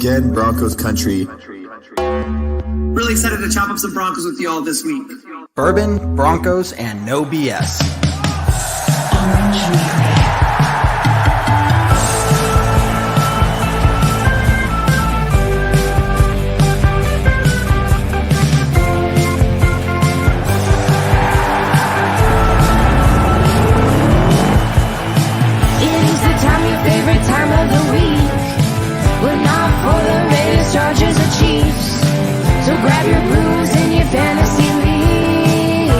again, Broncos country. Really excited to chop up some Broncos with you all this week. Bourbon, Broncos, and no BS. Favorite time of the week, but not for the Raiders, Chargers, or Chiefs. So grab your brews in your fantasy league.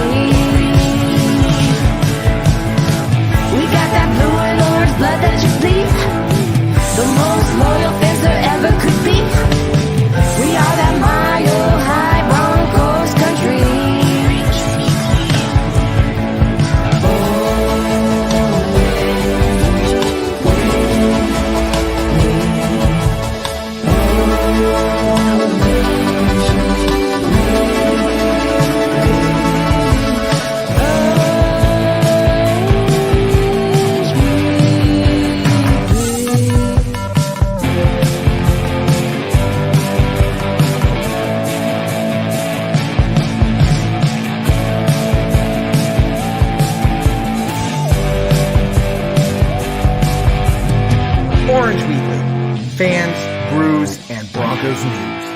We got that blue and orange blood that you bleed. The most loyal fans there ever could be. We are that mile high Broncos country. Orange Weekly, fans, brews, and Broncos news.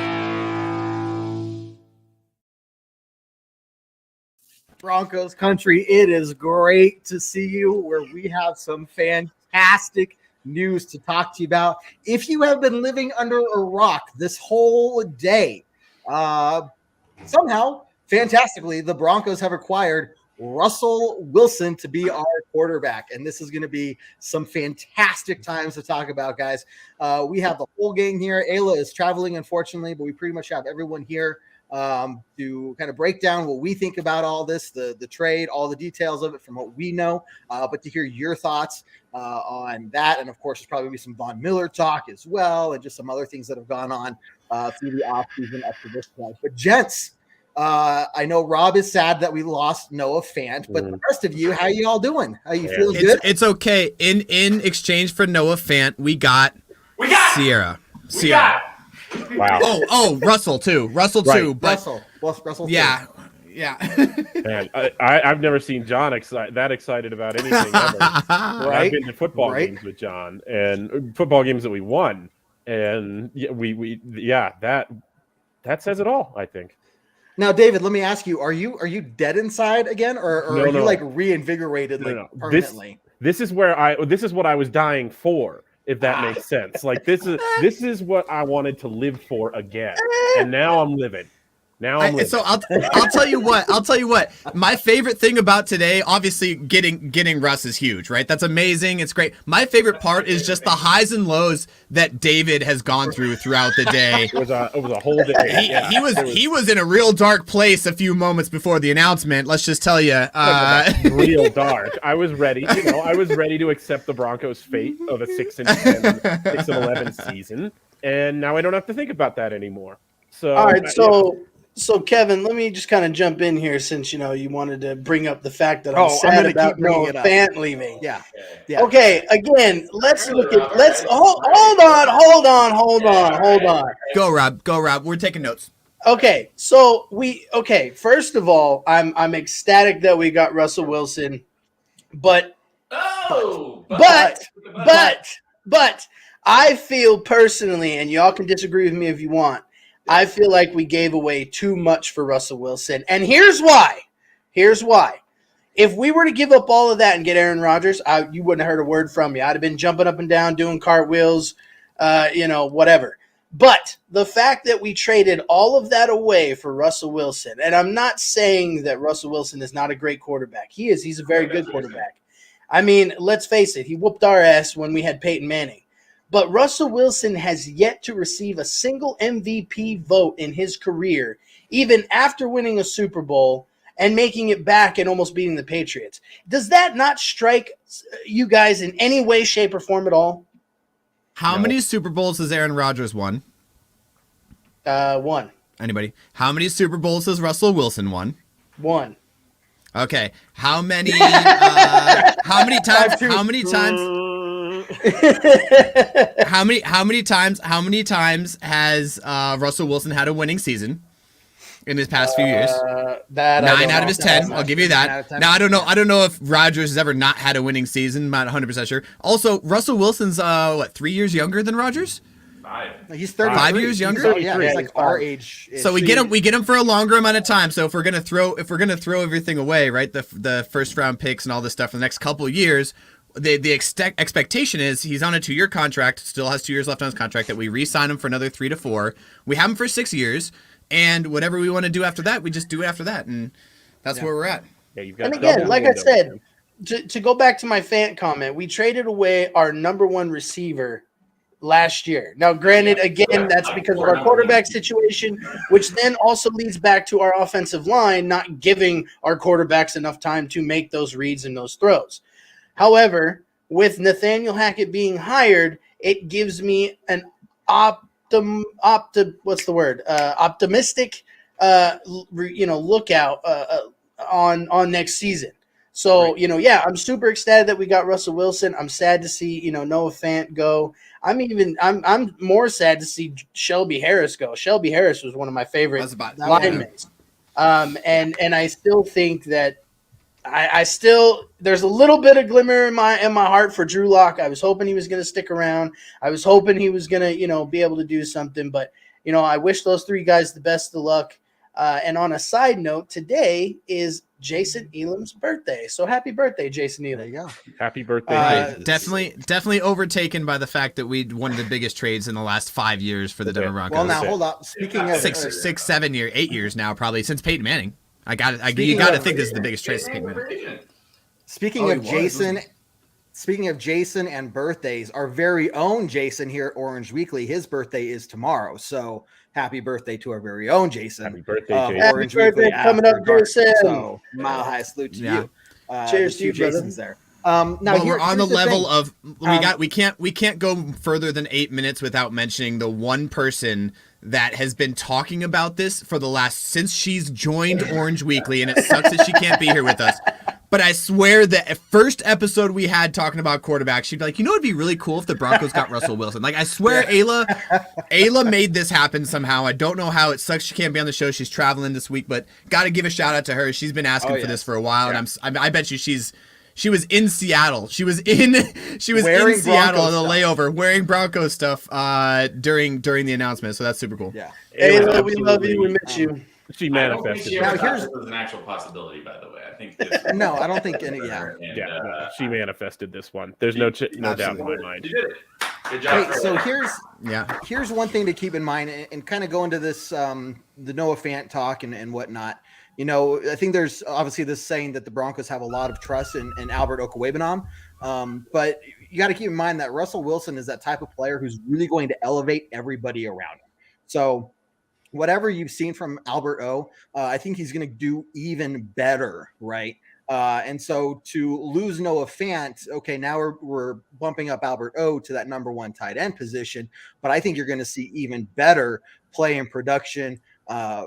Broncos country, it is great to see you where we have some fantastic news to talk to you about. If you have been living under a rock this whole day, somehow, fantastically, the Broncos have acquired Russell Wilson to be our quarterback. And this is going to be some fantastic times to talk about, guys. We have the whole gang here. Ayla is traveling, unfortunately, but we pretty much have everyone here to kind of break down what we think about all this, the trade, all the details of it from what we know, but to hear your thoughts on that. And of course, there's probably be some Von Miller talk as well, and just some other things that have gone on through the offseason up to this point. But gents, I know Rob is sad that we lost Noah Fant, but the rest of you, how you all doing? How you feeling? Good? It's okay. In exchange for Noah Fant, we got Sierra. Wow. Oh, Russell too. Russell too. But Russell. Yeah. Man, I've never seen John that excited about anything ever. I've been to football games with John and football games that we won, and that says it all, I think. Now, David, let me ask you: Are you dead inside again, or are you like reinvigorated permanently? This is what I was dying for, if that makes sense. Like this is what I wanted to live for again, and now I'm living. So I'll tell you what. My favorite thing about today, obviously getting Russ is huge, right? That's amazing. It's great. My favorite part is just the highs and lows that David has gone through throughout the day. It was a whole day. He was in a real dark place a few moments before the announcement. Let's just tell you, real dark. I was ready. I was ready to accept the Broncos' fate of a 6-10, 6-11 season, and now I don't have to think about that anymore. So all right, So, Kevin, let me just kind of jump in here since, you wanted to bring up the fact that I'm sad about Noah Fant leaving. Yeah. Okay, again, let's hold on. Go, Rob. We're taking notes. Okay, first of all, I'm ecstatic that we got Russell Wilson, but I feel personally, and y'all can disagree with me if you want, I feel like we gave away too much for Russell Wilson. And here's why. If we were to give up all of that and get Aaron Rodgers, you wouldn't have heard a word from me. I'd have been jumping up and down, doing cartwheels, whatever. But the fact that we traded all of that away for Russell Wilson, and I'm not saying that Russell Wilson is not a great quarterback. He is. He's a very good quarterback. I mean, let's face it. He whooped our ass when we had Peyton Manning. But Russell Wilson has yet to receive a single MVP vote in his career, even after winning a Super Bowl and making it back and almost beating the Patriots. Does that not strike you guys in any way, shape, or form at all? How many Super Bowls has Aaron Rodgers won? One. Anybody? How many Super Bowls has Russell Wilson won? One. Okay. How many times? How many times has Russell Wilson had a winning season in his past few years? That 9 out of his 10. I'll give you that. Now I don't know if Rodgers has ever not had a winning season. I'm not 100% sure. Also, Russell Wilson's 3 years younger than Rodgers? 5. He's 30. 5 years younger. Yeah, he's like our age. So we get him for a longer amount of time. So if we're gonna throw everything away, right? The first round picks and all this stuff for the next couple of years. The expectation is he's on a 2-year contract, still has 2 years left on his contract, that we re-sign him for another 3 to 4. We have him for 6 years, and whatever we want to do after that, we just do it after that, and that's where we're at. Yeah, you've got. And again, like I said, to go back to my fan comment, we traded away our number 1 receiver last year. Now, granted, again, that's because of our quarterback situation, which then also leads back to our offensive line not giving our quarterbacks enough time to make those reads and those throws. However, with Nathaniel Hackett being hired, it gives me an optimistic lookout on next season. So, right. I'm super excited that we got Russell Wilson. I'm sad to see, Noah Fant go. I'm more sad to see Shelby Harris go. Shelby Harris was one of my favorite linemen. And I still think that there's a little bit of glimmer in my heart for Drew Lock. I was hoping he was going to stick around. I was hoping he was going to, be able to do something. But, I wish those 3 guys the best of luck. And on a side note, today is Jason Elam's birthday. So happy birthday, Jason Elam. There you go. Happy birthday. Definitely overtaken by the fact that we one of the biggest trades in the last 5 years for the Denver Broncos. Well, now hold up. Speaking of 6, 7 years, 8 years now, probably since Peyton Manning. You got to think this is the biggest trade since Peyton Manning. Speaking of Jason and birthdays, our very own Jason here at Orange Weekly, his birthday is tomorrow. So happy birthday to our very own Jason. Happy birthday, Jason. Orange Weekly coming up, Jason. So mile high salute to you. Cheers to you, Jasons there. Now we're on the level of we can't go further than 8 minutes without mentioning the one person that has been talking about this since she's joined Orange Weekly, and it sucks that she can't be here with us. But I swear that first episode we had talking about quarterback, she'd be like, it'd be really cool if the Broncos got Russell Wilson. Like, I swear Ayla made this happen somehow. I don't know how. It sucks she can't be on the show. She's traveling this week, but got to give a shout out to her. She's been asking for this for a while, and I bet you she was in Seattle. She was in Seattle on the layover wearing Broncos stuff during the announcement. So that's super cool. Yeah. Ayla, we love you. We miss you. She manifested. She ever thought this was an actual possibility, by the way. I think this no, I don't think any. She manifested this one. There's no doubt in my mind. She did it. Good job. Wait, so here's one thing to keep in mind, and kind of go into this the Noah Fant talk and whatnot. I think there's obviously this saying that the Broncos have a lot of trust in Albert Okwuegbunam, but you got to keep in mind that Russell Wilson is that type of player who's really going to elevate everybody around him. So whatever you've seen from Albert O, I think he's going to do even better, right? And so to lose Noah Fant, okay, now we're bumping up Albert O to that number 1 tight end position, but I think you're going to see even better play and production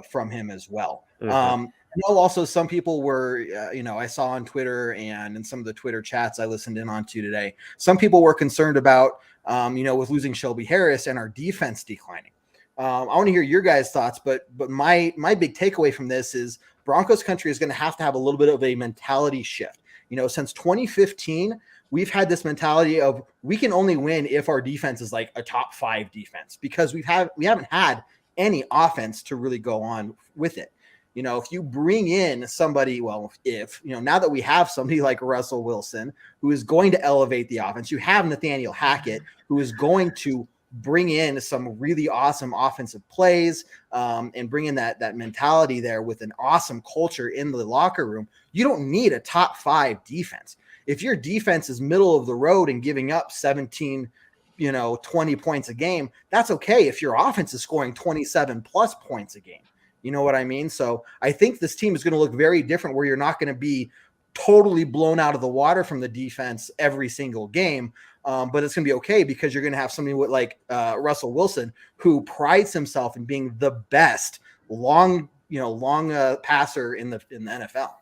from him as well. Mm-hmm. I know also some people were, I saw on Twitter and in some of the Twitter chats I listened in on to today, some people were concerned about, with losing Shelby Harris and our defense declining. I want to hear your guys' thoughts, but my big takeaway from this is Broncos country is going to have a little bit of a mentality shift. Since 2015, we've had this mentality of we can only win if our defense is like a top 5 defense because we haven't had any offense to really go on with it. If you bring in somebody, now that we have somebody like Russell Wilson, who is going to elevate the offense, you have Nathaniel Hackett, who is going to bring in some really awesome offensive plays and bring in that mentality there with an awesome culture in the locker room. You don't need a top 5 defense. If your defense is middle of the road and giving up 17, 20 points a game, that's okay if your offense is scoring 27 plus points a game. You know what I mean? So I think this team is going to look very different where you're not going to be totally blown out of the water from the defense every single game. But it's going to be okay because you're going to have somebody with like Russell Wilson, who prides himself in being the best long passer in the NFL.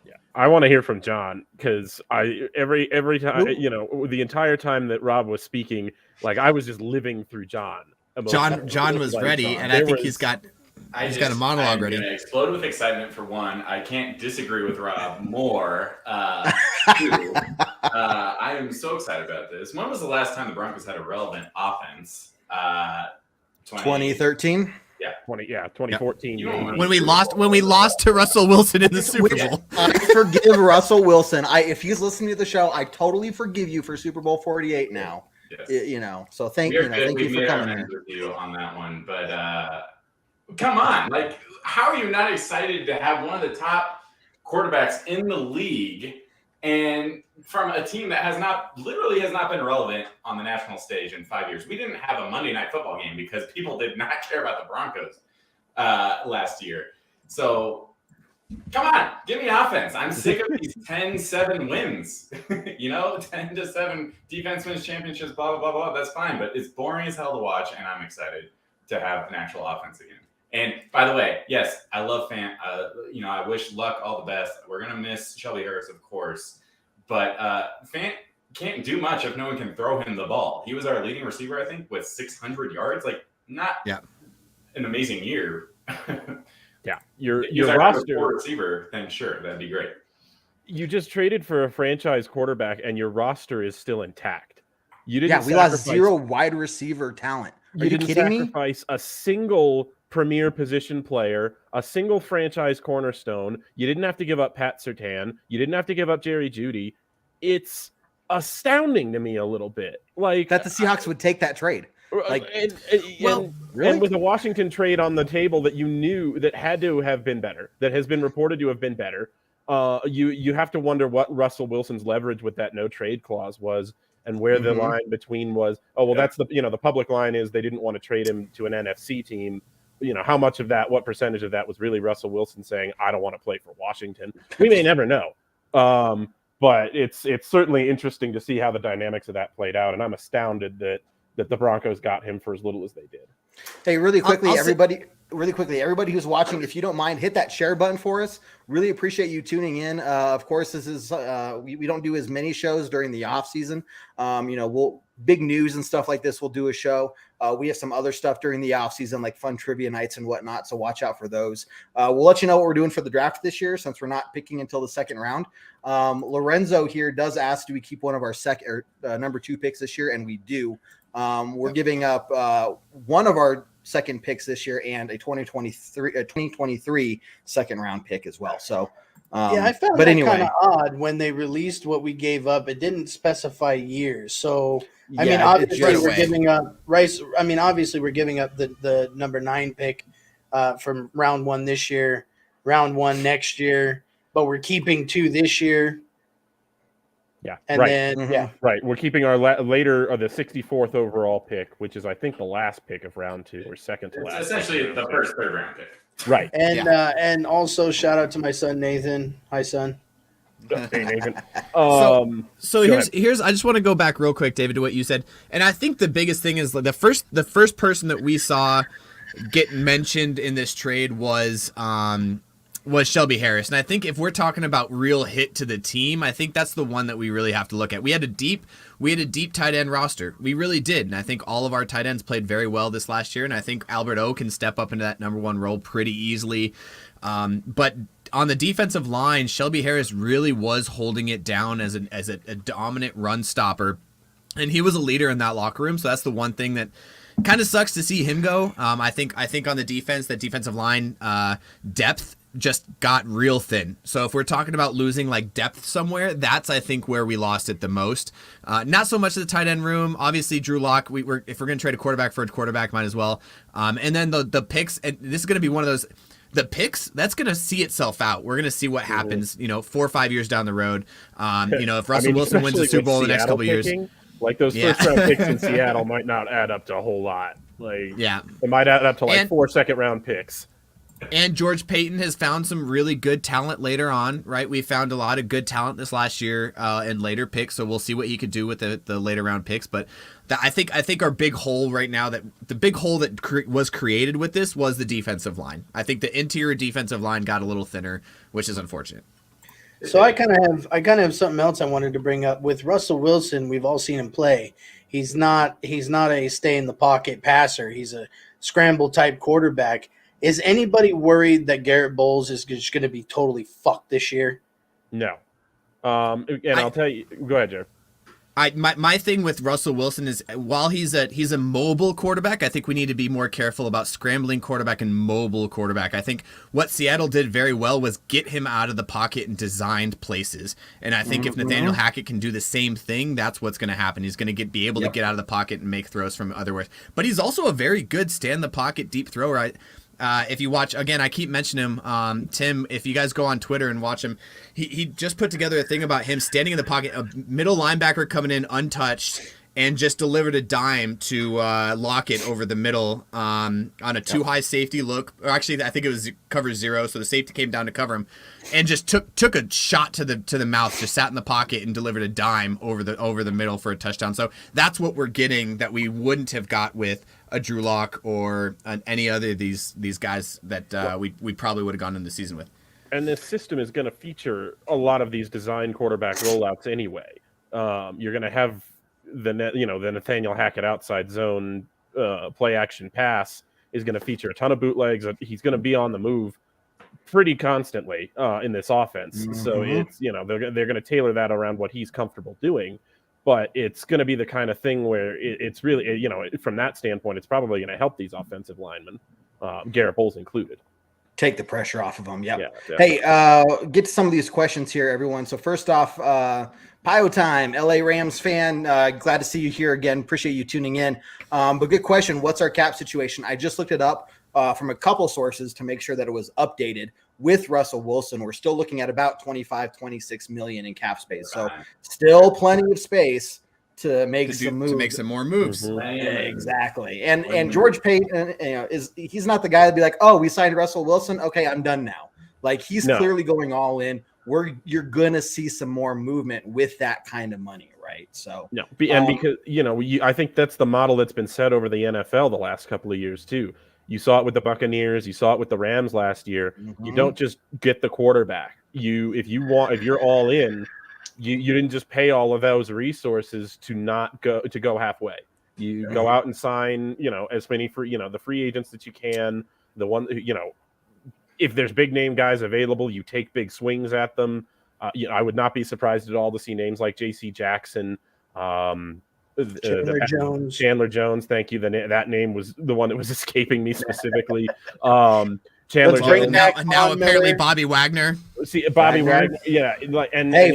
Yeah, I want to hear from John because every time the entire time that Rob was speaking, like I was just living through John. John was Like, ready, and I think he's got a monologue ready. I'm gonna explode with excitement for one. I can't disagree with Rob more. Two, I am so excited about this. When was the last time the Broncos had a relevant offense? 2013. Yeah, 2014. Yeah. When we lost to Russell Wilson in the Super Bowl. I forgive Russell Wilson. If he's listening to the show, I totally forgive you for Super Bowl 48 now. Yes. So thank you for coming in. With you on that one, but come on, like, how are you not excited to have one of the top quarterbacks in the league, and from a team that has not been relevant on the national stage in 5 years? We didn't have a Monday Night Football game because people did not care about the Broncos last year. So come on, give me offense. I'm sick of these 10-7 wins. 10-7 defense wins championships, blah, blah, blah, blah. That's fine, but it's boring as hell to watch, and I'm excited to have an actual offense again. And by the way, yes, I love Fant. I wish Luck all the best. We're going to miss Shelby Harris, of course. But Fant can't do much if no one can throw him the ball. He was our leading receiver, I think, with 600 yards. Like, not an amazing year. Yeah, your roster receiver, then sure, that'd be great. You just traded for a franchise quarterback, and your roster is still intact. You didn't. Yeah, we lost 0 wide receiver talent. Are you kidding me? Sacrifice a single premier position player, a single franchise cornerstone. You didn't have to give up Pat Surtain. You didn't have to give up Jerry Jeudy. It's astounding to me a little bit, like that the Seahawks would take that trade. Like, really? And with a Washington trade on the table that you knew that had to have been better, that has been reported to have been better, you have to wonder what Russell Wilson's leverage with that no trade clause was, and where the line between was. Oh well, that's the public line is they didn't want to trade him to an NFC team. How much of that, what percentage of that was really Russell Wilson saying, I don't want to play for Washington? We may never know. But it's certainly interesting to see how the dynamics of that played out. And I'm astounded that the Broncos got him for as little as they did. Hey, really quickly, everybody who's watching, if you don't mind, hit that share button for us. Really appreciate you tuning in. Of course, this is we don't do as many shows during the off season. We'll big news and stuff like this. We'll do a show. We have some other stuff during the off season, like fun trivia nights and whatnot. So watch out for those. We'll let you know what we're doing for the draft this year, since we're not picking until the second round. Lorenzo here does ask, do we keep one of our number 2 picks this year? And we do. We're giving up one of our second picks this year and a 2023 second round pick as well. So I found that kind of odd when they released what we gave up. It didn't specify years. So obviously we're giving up Rice. Obviously we're giving up the number 9 pick from round 1 this year, round 1 next year, but we're keeping 2 this year. Yeah, and right. Then right. We're keeping our later the 64th overall pick, which is I think the last pick of round 2 or second to last. It's essentially the first third round pick. Right. And also shout out to my son Nathan. Hi, son. Hey, Nathan. So here's I just want to go back real quick, David, to what you said, and I think the biggest thing is the first person that we saw get mentioned in this trade was Shelby Harris. And I think if we're talking about real hit to the team, I think that's the one that we really have to look at. We had a deep tight end roster. We really did. And I think all of our tight ends played very well this last year. And I think Albert O can step up into that number 1 role pretty easily. But on the defensive line, Shelby Harris really was holding it down as a dominant run stopper. And he was a leader in that locker room. So that's the one thing that kind of sucks to see him go. I think on the defense, that defensive line depth just got real thin. So if we're talking about losing like depth somewhere, that's I think where we lost it the most. Not so much the tight end room. Obviously, Drew Lock. If we're going to trade a quarterback for a quarterback, might as well. And then the picks. And this is going to be one of those. The picks, that's going to see itself out. We're going to see what happens. 4 or 5 years down the road. If Russell Wilson wins the Super Bowl in the next couple of years. Like those first round picks in Seattle might not add up to a whole lot. It might add up to 4 second round picks. And George Payton has found some really good talent later on, right? We found a lot of good talent this last year and later picks, so we'll see what he could do with the later round picks. But I think our big hole right now, was created with this was the defensive line. I think the interior defensive line got a little thinner, which is unfortunate. So I kind of have something else I wanted to bring up with Russell Wilson. We've all seen him play. He's not a stay in the pocket passer. He's a scramble type quarterback. Is anybody worried that Garrett Bowles is just going to be totally fucked this year? No. I'll tell you. Go ahead, Jared. My thing with Russell Wilson is while he's a mobile quarterback, I think we need to be more careful about scrambling quarterback and mobile quarterback. I think what Seattle did very well was get him out of the pocket in designed places. And I think if Nathaniel Hackett can do the same thing, that's what's going to happen. He's going to be able to get out of the pocket and make throws from otherwhere. But he's also a very good stand the pocket deep thrower. If you watch, again, I keep mentioning him, Tim, if you guys go on Twitter and watch him, he just put together a thing about him standing in the pocket, a middle linebacker coming in untouched, and just delivered a dime to Lockett over the middle on a too-high safety look. Or actually, I think it was cover 0, so the safety came down to cover him, and just took a shot to the mouth, just sat in the pocket and delivered a dime over the middle for a touchdown. So that's what we're getting that we wouldn't have got with a Drew Lock or any other of these guys that we probably would have gone into the season with. And this system is going to feature a lot of these design quarterback rollouts anyway. You're going to have the Nathaniel Hackett outside zone play action pass is going to feature a ton of bootlegs. He's going to be on the move pretty constantly in this offense. So it's they're going to tailor that around what he's comfortable doing. But it's going to be the kind of thing where it's really, from that standpoint, it's probably going to help these offensive linemen, Garrett Bowles included. Take the pressure off of them. Yep. Yeah. Hey, get to some of these questions here, everyone. So first off, Pio Time, LA Rams fan. Glad to see you here again. Appreciate you tuning in. But good question. What's our cap situation? I just looked it up from a couple sources to make sure that it was updated. With Russell Wilson, we're still looking at about 26 million in cap space. So still plenty of space to make some moves. To make some more moves. Exactly. And George Payton, he's not the guy to be like, oh, we signed Russell Wilson. Okay, I'm done now. Like he's clearly going all in. You're gonna see some more movement with that kind of money, right? So and because I think that's the model that's been set over the NFL the last couple of years too. You saw it with the Buccaneers. You saw it with the Rams last year. You don't just get the quarterback. If you're all in, you didn't just pay all of those resources to go halfway. You go out and sign, as many the free agents that you can. The one, if there's big name guys available, you take big swings at them. I would not be surprised at all to see names like J.C. Jackson. Chandler Jones. Thank you. That name was the one that was escaping me specifically. Chandler Jones. Now apparently Bobby Wagner. See Bobby Wagner. Yeah.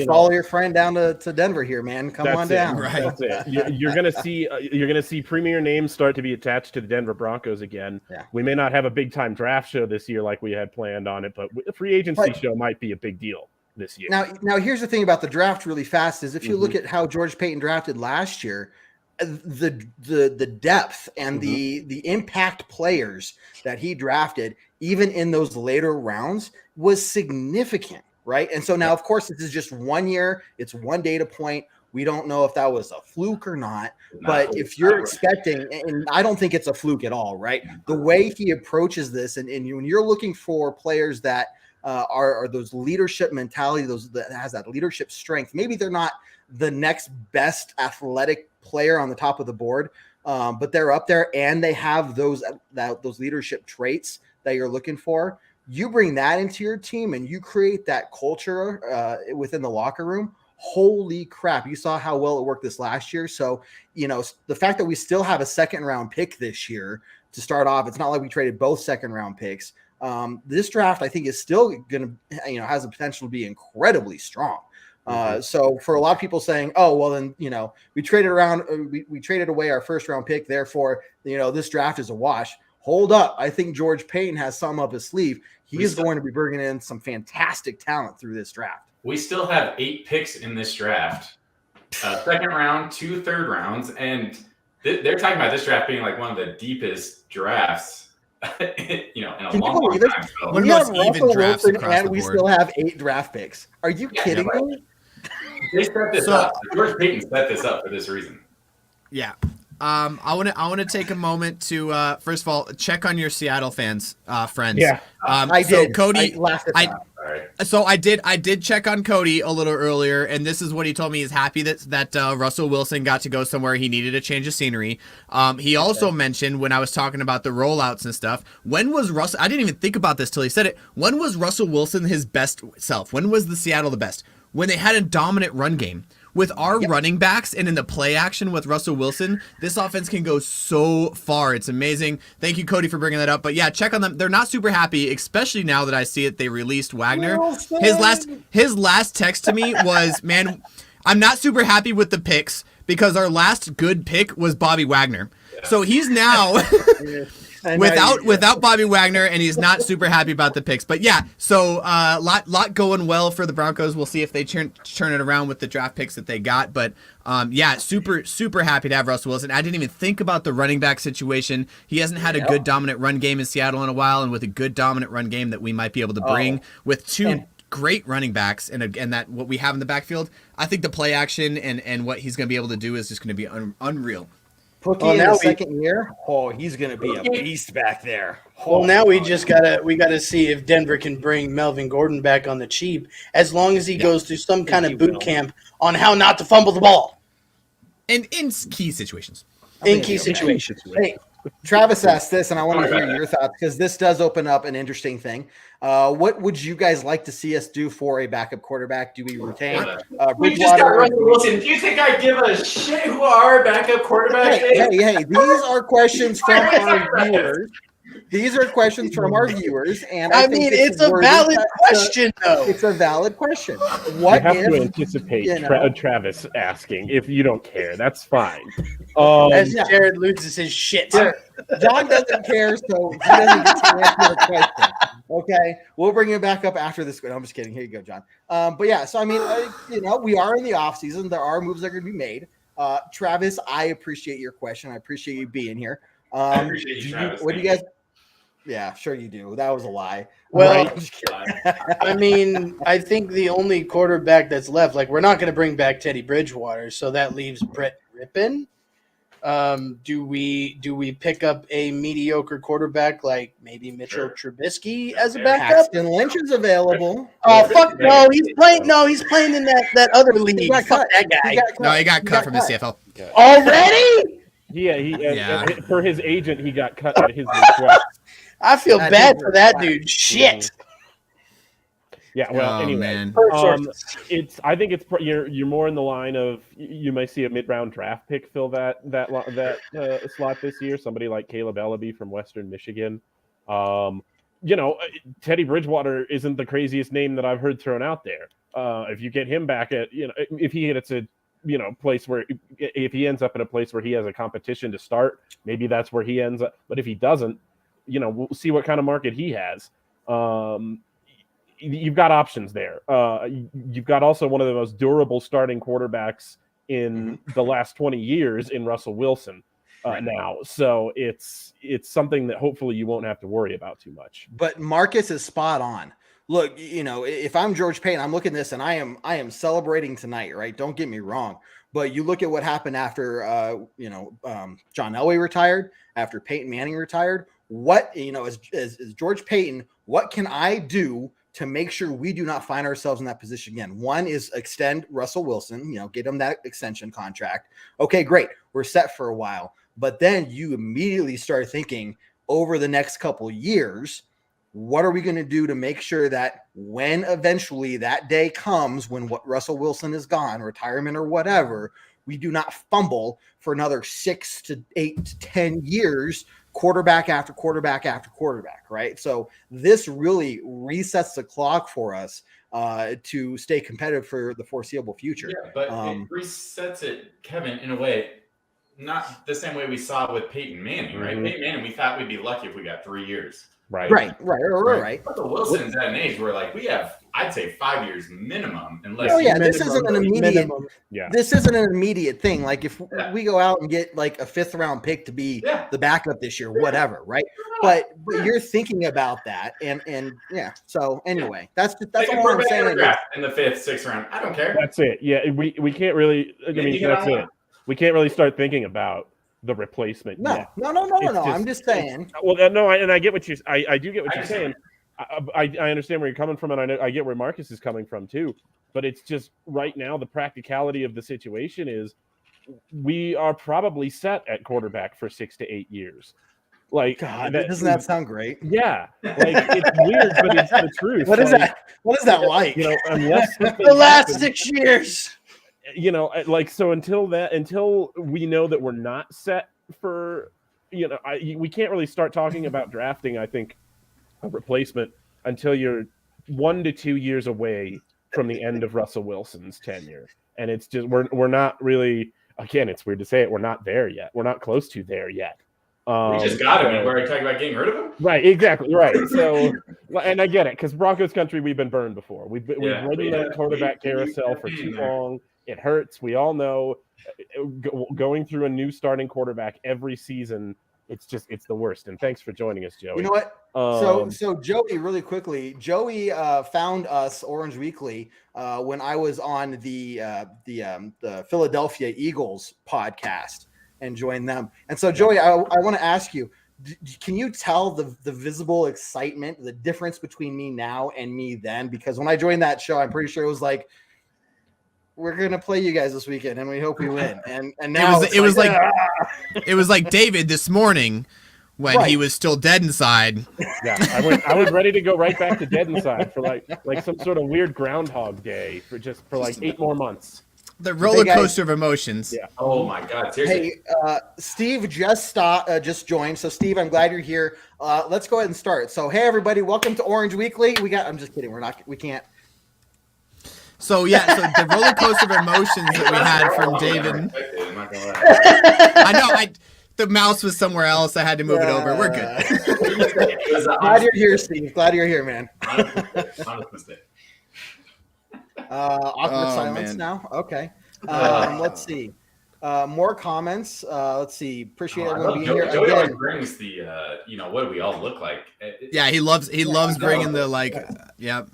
Follow your friend down to Denver here, man. Come on down. Right. That's it. You're gonna see premier names start to be attached to the Denver Broncos again. Yeah. We may not have a big time draft show this year like we had planned on it, but a free agency show might be a big deal this year. Now here's the thing about the draft really fast is if you look at how George Payton drafted last year, the depth and the impact players that he drafted, even in those later rounds, was significant, right? And so now, of course, this is just 1 year. It's one data point. We don't know if that was a fluke or not. But if you're expecting, and I don't think it's a fluke at all, right? The way he approaches this, and when you're looking for players that are those leadership mentality, those that has that leadership strength. Maybe they're not the next best athletic player on the top of the board, but they're up there and they have those leadership traits that you're looking for. You bring that into your team and you create that culture within the locker room. Holy crap. You saw how well it worked this last year. So, the fact that we still have a second round pick this year to start off, it's not like we traded both second round picks. This draft, I think, is still going to, has the potential to be incredibly strong. So for a lot of people saying, oh, well, then, we traded we traded away our first round pick. Therefore, this draft is a wash. Hold up. I think George Payton has some up his sleeve. He is going to be bringing in some fantastic talent through this draft. We still have 8 picks in this draft, second round, 2 third rounds. And they're talking about this draft being like one of the deepest drafts. In a long time. So. When we have Russell Wilson and we still have 8 draft picks. Are you kidding me? They set this up. George Payton set this up for this reason. Yeah. I want to take a moment to first of all check on your Seattle friends. Yeah, I did. Cody, Sorry. So I did check on Cody a little earlier, and this is what he told me. He's happy that Russell Wilson got to go somewhere he needed a change of scenery. He also mentioned when I was talking about the rollouts and stuff, when was Russell, I didn't even think about this till he said it, when was Russell Wilson his best self? When was the Seattle the best? When they had a dominant run game. With our running backs and in the play action with Russell Wilson, this offense can go so far. It's amazing. Thank you, Cody, for bringing that up. But yeah, check on them. They're not super happy, especially now that I see it. They released Wagner. His last text to me was, "Man, I'm not super happy with the picks because our last good pick was Bobby Wagner. Yeah. So he's now." Without Bobby Wagner, and he's not super happy about the picks. But yeah, so lot going well for the Broncos. We'll see if they turn it around with the draft picks that they got. But yeah, super happy to have Russell Wilson. I didn't even think about the running back situation. He hasn't had a good dominant run game in Seattle in a while, and with a good dominant run game that we might be able to bring with two great running backs and that what we have in the backfield, I think the play action and what he's going to be able to do is just going to be unreal. Pookie in the second year, he's going to be a beast back there. Well, now we gotta see if Denver can bring Melvin Gordon back on the cheap, as long as he goes through some kind of boot camp on how not to fumble the ball. And in key situations. Hey, Travis asked this, and I want to hear your thoughts because this does open up an interesting thing. What would you guys like to see us do for a backup quarterback? Do we retain we just got Russell Wilson. Do you think I give a shit who are backup quarterbacks? Hey, these are questions from our viewers. These are questions from our viewers, and I mean it's a valid question, though. It's a valid question. What you have to anticipate Travis asking if you don't care. That's fine. As Jared loses his shit. John doesn't care, so he doesn't get to answer the question. Okay, we'll bring him back up after this. No, I'm just kidding. Here you go, John. But yeah, so I mean, we are in the off season. There are moves that are going to be made. Travis, I appreciate your question. I appreciate you being here. I appreciate you, Travis. What do you guys? Yeah, sure you do. That was a lie. Well, I mean, I think the only quarterback that's left, we're not going to bring back Teddy Bridgewater, so that leaves Brett Rippon. Do we pick up a mediocre quarterback like maybe Mitchell Trubisky as a backup? Paxton Lynch is available. Oh fuck no, he's playing. No, he's playing in that other league. He got cut. That guy. He got cut from the CFL already. Yeah. For his agent, he got cut at his request. I feel bad for that dude. Shit. Yeah. Well, anyway, I think you're more in the line of you might see a mid-round draft pick fill that slot this year. Somebody like Caleb Ellaby from Western Michigan. Teddy Bridgewater isn't the craziest name that I've heard thrown out there. If you get him back if he gets a place where if he ends up in a place where he has a competition to start, maybe that's where he ends up. But if he doesn't, we'll see what kind of market he has. You've got options there. You've got also one of the most durable starting quarterbacks in the last 20 years in Russell Wilson now. So it's something that hopefully you won't have to worry about too much. But Marcus is spot on. Look, if I'm George Payton, I'm looking at this and I am celebrating tonight, right? Don't get me wrong. But you look at what happened after, John Elway retired, after Peyton Manning retired. What, as George Payton, what can I do to make sure we do not find ourselves in that position again? One is extend Russell Wilson, get him that extension contract. Okay, great. We're set for a while. But then you immediately start thinking over the next couple years, what are we going to do to make sure that when eventually that day comes, when Russell Wilson is gone, retirement or whatever, we do not fumble for another 6 to 8 to 10 years, quarterback after quarterback after quarterback, right? So this really resets the clock for us to stay competitive for the foreseeable future. Yeah, but it resets it, Kevin, in a way, not the same way we saw with Peyton Manning, right? Peyton Manning, we thought we'd be lucky if we got 3 years. Right. But the Wilson's at an age where we have, I'd say 5 years minimum, unless this isn't an immediate. This isn't an immediate thing. Like if we go out and get a 5th round pick to be the backup this year, whatever, right? But you're thinking about that, and So anyway, that's all I'm saying. In the 5th, 6th round, I don't care. That's it. Yeah, we can't really. I mean, that's it. We can't really start thinking about the replacement. No. I'm just saying. Well, no, and I get what I do get what you're saying. I understand where you're coming from, and I get where Marcus is coming from too. But it's just right now the practicality of the situation is we are probably set at quarterback for 6 to 8 years. Like, God, doesn't that sound great? Yeah, like it's weird, but it's the truth. What is that? What is that like? Unless the last 6 years. Like, so until we know that we're not set for, we can't really start talking about drafting, I think, a replacement until you're 1 to 2 years away from the end of Russell Wilson's tenure. And it's just, we're not really, again, it's weird to say it, we're not there yet. We're not close to there yet. We just got him, and we're talking about getting rid of him? Right, exactly, right. So, and I get it, because Broncos country, we've been burned before. We've ridden that quarterback carousel for too long. It hurts. We all know going through a new starting quarterback every season, it's the worst. And thanks for joining us, Joey. You know what? So Joey, really quickly, Joey found us Orange Weekly when I was on the Philadelphia Eagles podcast and joined them. And so, Joey, I want to ask you, can you tell the visible excitement, the difference between me now and me then? Because when I joined that show, I'm pretty sure it was like, we're gonna play you guys this weekend, and we hope we win. And now it was like David this morning when he was still dead inside. Yeah, I was ready to go right back to dead inside for like some sort of weird Groundhog Day for 8 more months. The roller coaster of emotions. Yeah. Oh my God! Seriously. Hey, Steve just joined. So Steve, I'm glad you're here. Let's go ahead and start. So hey everybody, welcome to Orange Weekly. I'm just kidding. We can't. So the roller coaster of emotions that we had from David. I know. The mouse was somewhere else. I had to move it over. We're good. Glad you're here, Steve. Glad you're here, man. Honest mistake. Awkward silence now. Okay. Let's see. More comments. Let's see. Appreciate everyone being here. Joey always brings the, what do we all look like? Yeah, he loves bringing the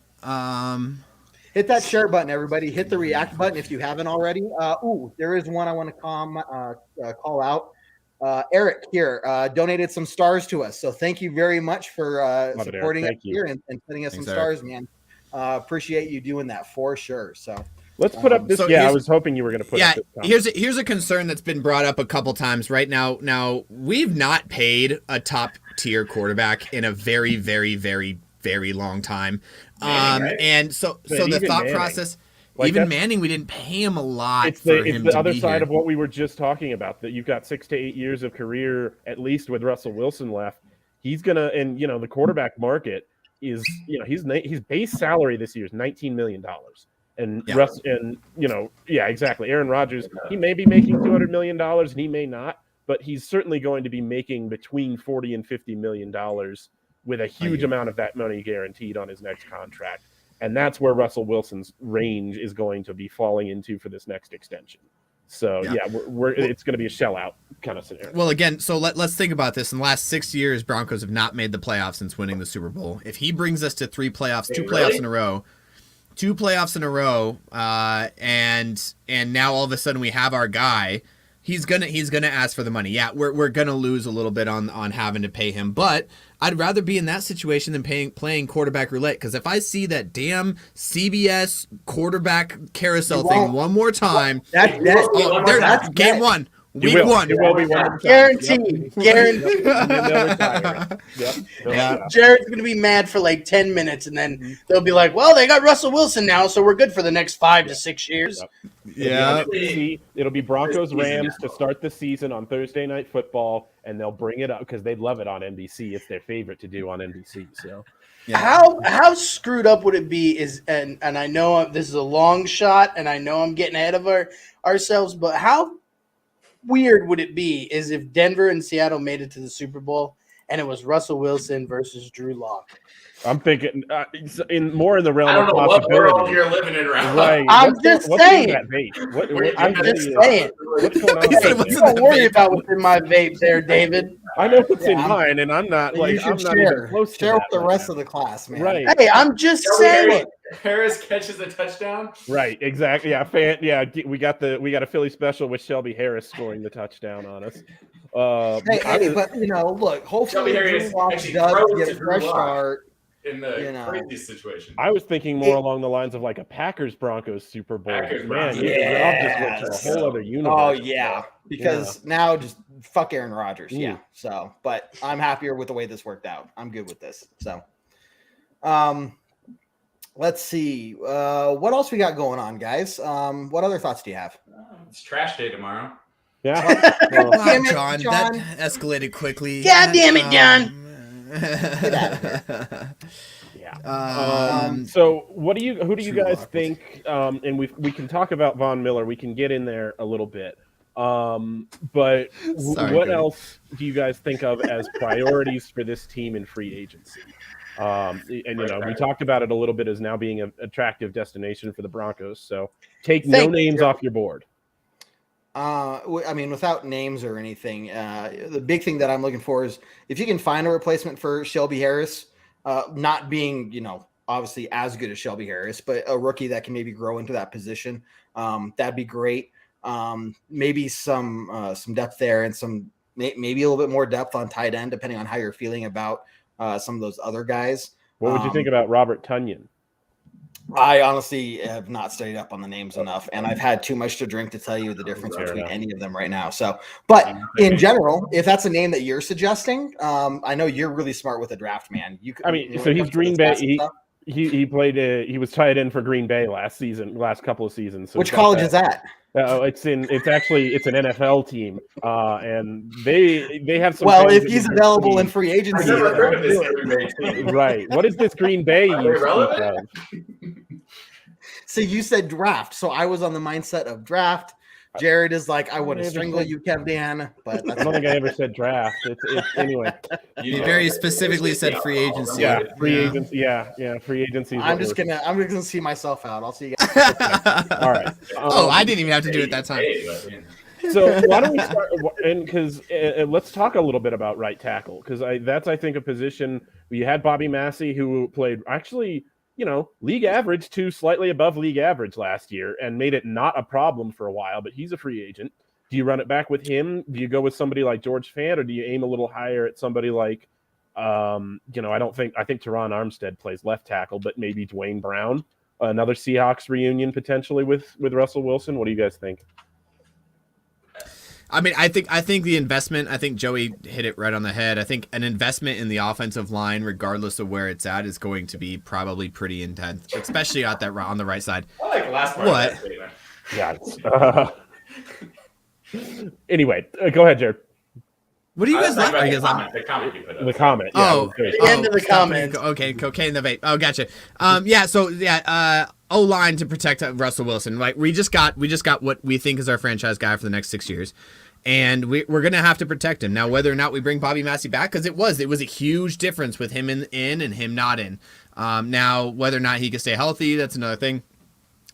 Hit that share button, everybody. Hit the react button if you haven't already. There is one I want to call out. Eric here donated some stars to us. So thank you very much for supporting us here and sending us some stars, man. Appreciate you doing that for sure. So let's put up this. I was hoping you were going to put up this. Here's a concern that's been brought up a couple times right now. Now, we've not paid a top tier quarterback in a very, very, very, very long time. And so the thought process, even Manning, we didn't pay him a lot. It's the other side of what we were just talking about, that you've got 6 to 8 years of career, at least with Russell Wilson left. He's going to, and the quarterback market is, his base salary this year is $19 million. And exactly. Aaron Rodgers, he may be making $200 million and he may not, but he's certainly going to be making between $40 and $50 million with a huge amount of that money guaranteed on his next contract. And that's where Russell Wilson's range is going to be falling into for this next extension. So, it's going to be a shell-out kind of scenario. Well, again, so let's think about this. In the last 6 years, Broncos have not made the playoffs since winning the Super Bowl. If he brings us to two playoffs in a row, and now all of a sudden we have our guy, he's gonna ask for the money. Yeah, we're gonna lose a little bit on having to pay him, but I'd rather be in that situation than playing quarterback roulette. Because if I see that damn CBS quarterback carousel thing one more time, that's game one. Week one. You will be one. Guaranteed. Guaranteed. Jared's going to be mad for like 10 minutes, and then they'll be like, well, they got Russell Wilson now, so we're good for the next 5 to 6 years. Yeah. It'll be Broncos Rams to start the season on Thursday Night Football, and they'll bring it up because they'd love it on NBC. It's their favorite to do on NBC. So, how screwed up would it be? And I know this is a long shot, and I know I'm getting ahead of ourselves, but how weird would it be is if Denver and Seattle made it to the Super Bowl and it was Russell Wilson versus Drew Lock? I'm thinking in the realm I don't of know what world possibility. you're living in right now. Right. I'm just saying. I'm just saying. What's going on? Don't worry about what's in my vape there, David. I know what's in mine, and I'm not You should even close to share with that the rest of the class, man. Right. Hey, I'm just saying. Harris catches a touchdown. Right, exactly. Yeah, we got a Philly special with Shelby Harris scoring the touchdown on us. But look, hopefully Shelby Harris Drew Lock actually does throws get to a Drew fresh Lock. start. in the crazy situation. I was thinking more along the lines of like a Packers Broncos Super Bowl. Packers, Man, Broncos. Rob just went to a whole other universe. Oh yeah, because now just fuck Aaron Rodgers. Yeah. So, but I'm happier with the way this worked out. I'm good with this. So, let's see. What else we got going on, guys? What other thoughts do you have? It's trash day tomorrow. Yeah. Damn it, John, John. that escalated quickly. God damn it, John. Get out of here. Yeah. So who do you guys think? And we can talk about Von Miller. We can get in there a little bit. But what else do you guys think of as priorities for this team in free agency? And we talked about it a little bit as now being an attractive destination for the Broncos. So take no names off your board. I mean, without names or anything, the big thing that I'm looking for is if you can find a replacement for Shelby Harris, not being, obviously as good as Shelby Harris, but a rookie that can maybe grow into that position. That'd be great. Maybe some depth there and maybe a little bit more depth on tight end, depending on how you're feeling about some of those other guys. What would you think about Robert Tonyan? I honestly have not studied up on the names enough, and I've had too much to drink to tell you the difference between any of them right now. So, but in general, if that's a name that you're suggesting, I know you're really smart with a draft, man. So he's Green Bay. He played. He was tight end for Green Bay last couple of seasons. So which college is that? It's an NFL team, and they have some. Well, if he's available in free agency, right? What is this Green Bay? So you said draft, so I was on the mindset of draft. Jared is like, I want to strangle you, Kev Dan, but I don't think I ever said draft. It's anyway. You very specifically said free agency. Yeah, free agency. Yeah, free agency. I'm just gonna see myself out. I'll see you guys. All right. I didn't even have to do it that time. So why don't we start? And because let's talk a little bit about right tackle, because that's I think a position we had Bobby Massey, who played actually, league average to slightly above league average last year and made it not a problem for a while, but he's a free agent. Do you run it back with him? Do you go with somebody like George Fant, or do you aim a little higher at somebody like, I think Teron Armstead plays left tackle, but maybe Dwayne Brown, another Seahawks reunion potentially with Russell Wilson. What do you guys think? I mean, I think the investment, I think Joey hit it right on the head. I think an investment in the offensive line, regardless of where it's at, is going to be probably pretty intense, especially on the right side. I like the last part of that statement. Yeah. Anyway, go ahead, Jared. What do you guys like? The comment you put up. The comment. The end of the comment. Okay, cocaine in the vape. Oh, gotcha. O-line to protect Russell Wilson. Like we just got what we think is our franchise guy for the next 6 years. And we're gonna have to protect him now. Whether or not we bring Bobby Massey back, because it was a huge difference with him in and him not in. Now whether or not he can stay healthy, that's another thing.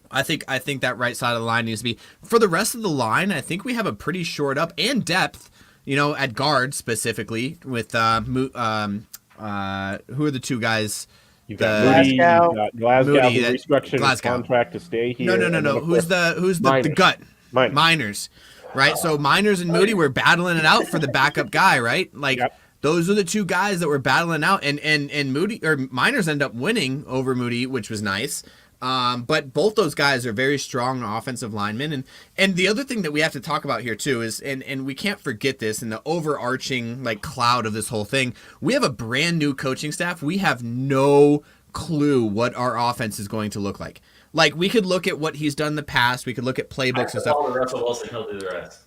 I think that right side of the line needs to be. For the rest of the line, I think we have a pretty short up and depth. At guard specifically with who are the two guys? You've got Moody, Glasgow, who restructured his Glasgow. Contract to stay here. No. Who's the gut? Miners. Right? So Miners and Moody were battling it out for the backup guy, right? Like those are the two guys that were battling out, and Moody or Miners end up winning over Moody, which was nice. But both those guys are very strong offensive linemen, and the other thing that we have to talk about here too is, and we can't forget this, in the overarching cloud of this whole thing, we have a brand new coaching staff. We have no clue what our offense is going to look like. Like we could look at what he's done in the past, we could look at playbooks and stuff. Russell Wilson, he'll do the rest.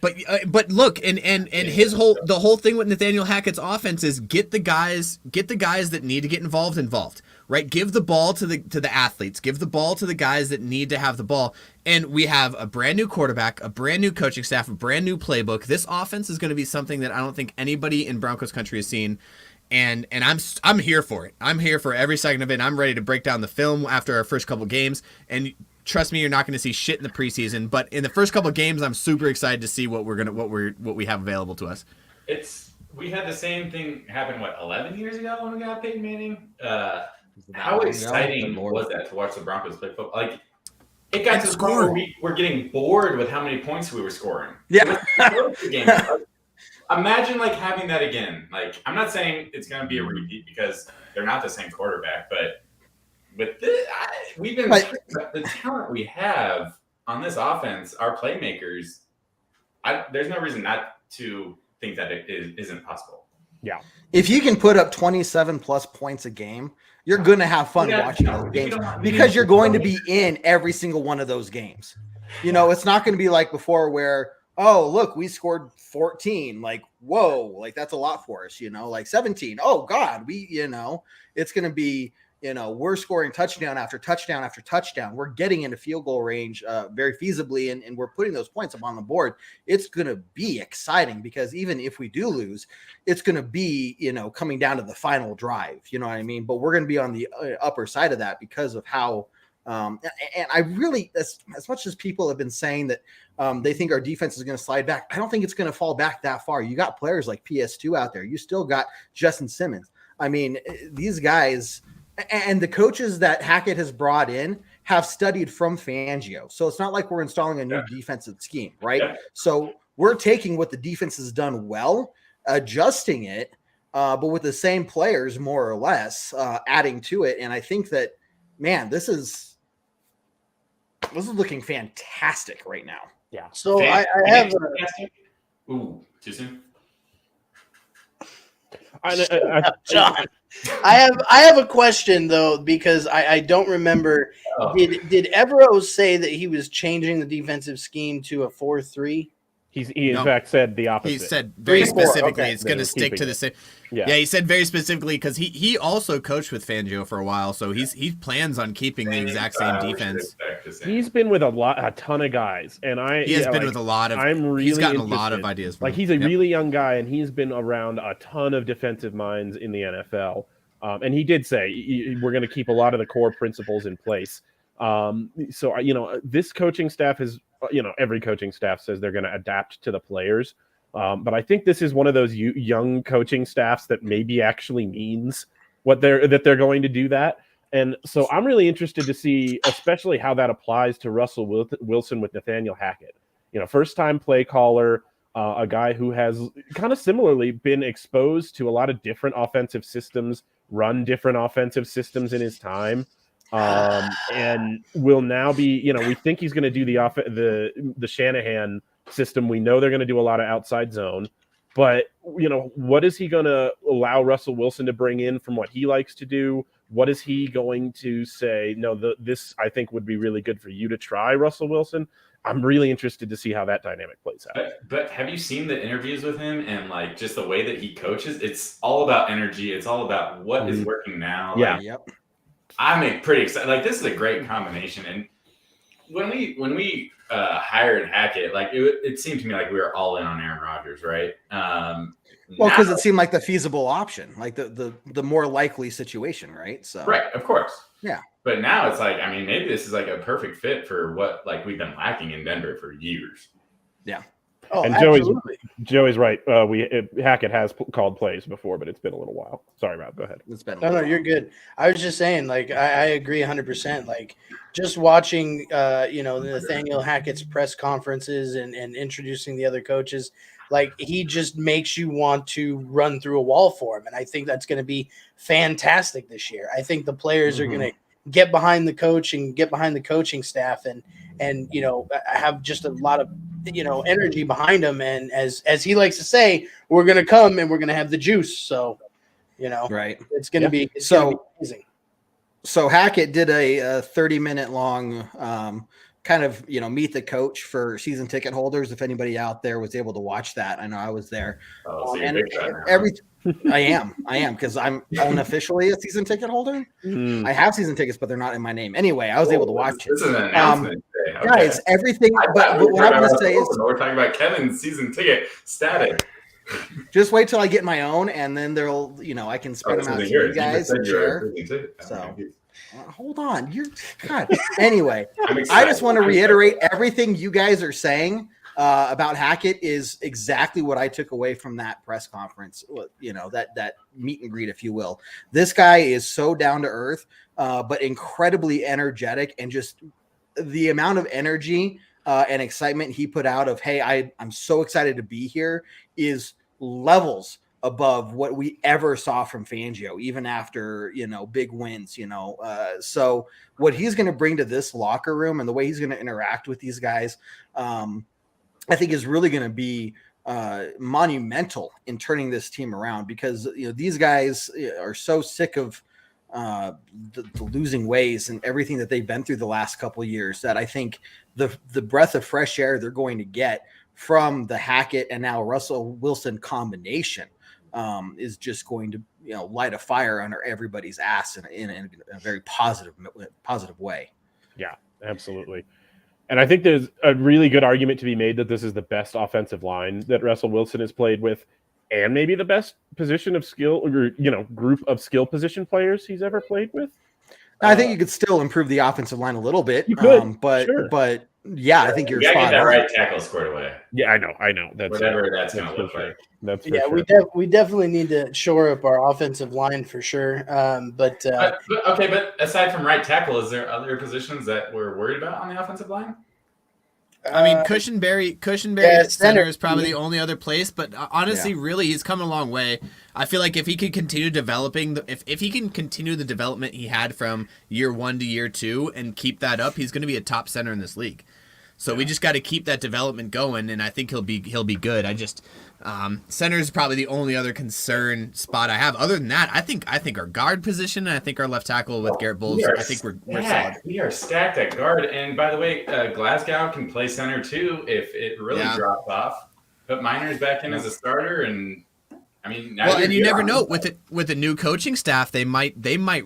But look, and the whole thing with Nathaniel Hackett's offense is get the guys that need to get involved, right? Give the ball to the athletes, give the ball to the guys that need to have the ball. And we have a brand new quarterback, a brand new coaching staff, a brand new playbook. This offense is going to be something that I don't think anybody in Broncos country has seen. And I'm here for it. I'm here for every second of it. I'm ready to break down the film after our first couple games. And trust me, you're not going to see shit in the preseason, but in the first couple of games, I'm super excited to see what we have available to us. We had the same thing happen 11 years ago when we got Peyton Manning. How exciting was that to watch the Broncos play football? Like it got to the point where we were getting bored with how many points we were scoring. Yeah. imagine like having that again. Like, I'm not saying it's going to be a repeat because they're not the same quarterback, but with this, we've been the talent we have on this offense, our playmakers. There's no reason not to think that it isn't possible. Yeah. If you can put up 27 plus points a game, you're going to have fun watching those games because you're going to be in every single one of those games. You know, it's not going to be like before where, oh, look, we scored 14. Like, whoa, like that's a lot for us, you know, like 17. Oh, God, it's going to be, we're scoring touchdown after touchdown after touchdown. We're getting into field goal range very feasibly, and we're putting those points up on the board. It's going to be exciting because even if we do lose, it's going to be, coming down to the final drive. You know what I mean? But we're going to be on the upper side of that because of how and I really, as much as people have been saying that they think our defense is going to slide back, I don't think it's going to fall back that far. You got players like PS2 out there. You still got Justin Simmons. I mean, these guys – and the coaches that Hackett has brought in have studied from Fangio. So it's not like we're installing a new defensive scheme, right? Yeah. So we're taking what the defense has done well, adjusting it, but with the same players, more or less, adding to it. And I think that, man, this is looking fantastic right now. Yeah. So I have Ooh, too soon? John, I have a question though, because I don't remember. Did Evero say that he was changing the defensive scheme to a 4-3? He in fact said the opposite. He said very specifically okay. it's going to stick to the same. Yeah, he said very specifically because he also coached with Fangio for a while, so he plans on keeping the exact same defense. He's been with a ton of guys, and he's gotten a lot of ideas. Like he's a really young guy, and he's been around a ton of defensive minds in the NFL. And he did say we're going to keep a lot of the core principles in place. So this coaching staff is, every coaching staff says they're going to adapt to the players. But I think this is one of those young coaching staffs that maybe actually means that they're going to do that. And so I'm really interested to see, especially how that applies to Russell Wilson with Nathaniel Hackett. First time play caller, a guy who has kind of similarly been exposed to a lot of different offensive systems, run different offensive systems in his time. And will now be, we think he's going to do the Shanahan system. We know they're going to do a lot of outside zone, but what is he going to allow Russell Wilson to bring in from what he likes to do? What is he going to say? No, this I think would be really good for you to try, Russell Wilson. I'm really interested to see how that dynamic plays out. But have you seen the interviews with him and like just the way that he coaches? It's all about energy. It's all about what is working now. Yeah. Like, yep. I'm pretty excited. Like this is a great combination. And when we hired Hackett, like it seemed to me like we were all in on Aaron Rodgers, right? Well, because it seemed like the feasible option, like the more likely situation, right? So right, of course. Yeah. But now it's like, maybe this is like a perfect fit for what like we've been lacking in Denver for years. Yeah. Oh, and Joey's right. Hackett has called plays before, but it's been a little while. Sorry, Rob. Go ahead. It's been no, you're good. I was just saying, like, I agree 100%. Like, just watching, Nathaniel Hackett's press conferences and introducing the other coaches, like, he just makes you want to run through a wall for him. And I think that's going to be fantastic this year. I think the players are going to get behind the coach and get behind the coaching staff and have just a lot of energy behind them. And as he likes to say, we're going to come and we're going to have the juice. So, right. It's going to be amazing. So Hackett did a 30-minute long kind of, meet the coach for season ticket holders. If anybody out there was able to watch that, I know I was there. Oh, so I am because I'm unofficially a season ticket holder. I have season tickets, but they're not in my name. Anyway, I was able to watch it. This is an announcement. Okay. Guys, everything. But what I'm going to say is, we're talking about Kevin's season ticket static. Just wait till I get my own, and then there'll, I can spread them out to you guys and share. So. Hold on. God. Anyway, I just want to reiterate everything you guys are saying about Hackett is exactly what I took away from that press conference, that meet and greet, if you will. This guy is so down to earth, but incredibly energetic, and just the amount of energy and excitement he put out of, hey, I'm so excited to be here is levels above what we ever saw from Fangio, even after, big wins, so what he's going to bring to this locker room and the way he's going to interact with these guys, I think is really going to be monumental in turning this team around, because these guys are so sick of the losing ways and everything that they've been through the last couple of years, that I think the breath of fresh air they're going to get from the Hackett and now Russell Wilson combination is just going to light a fire under everybody's ass in a very positive way. Yeah, absolutely. And I think there's a really good argument to be made that this is the best offensive line that Russell Wilson has played with, and maybe the best position of skill, or group of skill position players he's ever played with. I think you could still improve the offensive line a little bit, you could, but yeah, I think you're spot on. Get that right tackle squared away. Yeah, I know. That's whatever that's going to look like. That's for sure. We definitely need to shore up our offensive line for sure. But aside from right tackle, is there other positions that we're worried about on the offensive line? I mean, Cushenberry at center is probably the only other place, but honestly, really, he's come a long way. I feel like if he could continue developing, if he can continue the development he had from year 1 to year 2 and keep that up, he's going to be a top center in this league. So we just got to keep that development going, and I think he'll be good. I just center is probably the only other concern spot I have. Other than that, I think our guard position, and I think our left tackle with Garrett Bowles, I think we're solid. We are stacked at guard, and by the way, Glasgow can play center too if it really drops off. Put Miners back in as a starter, and I mean, and you never know with a new coaching staff, they might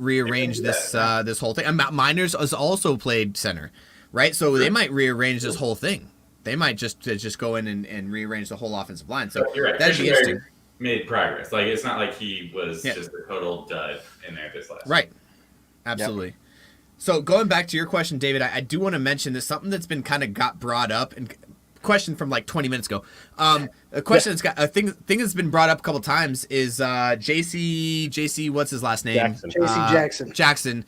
rearrange this whole thing. And Miners has also played center. Right, so they might rearrange this whole thing. They might just go in and rearrange the whole offensive line. So that'd be interesting. Made progress. Like, it's not like he was just a total dud in there this last. Right, absolutely. Yep. So going back to your question, David, I do want to mention this, something that's been kind of got brought up, and question from like 20 minutes ago. A question that's got a thing that's been brought up a couple times is JC. What's his last name? JC Jackson.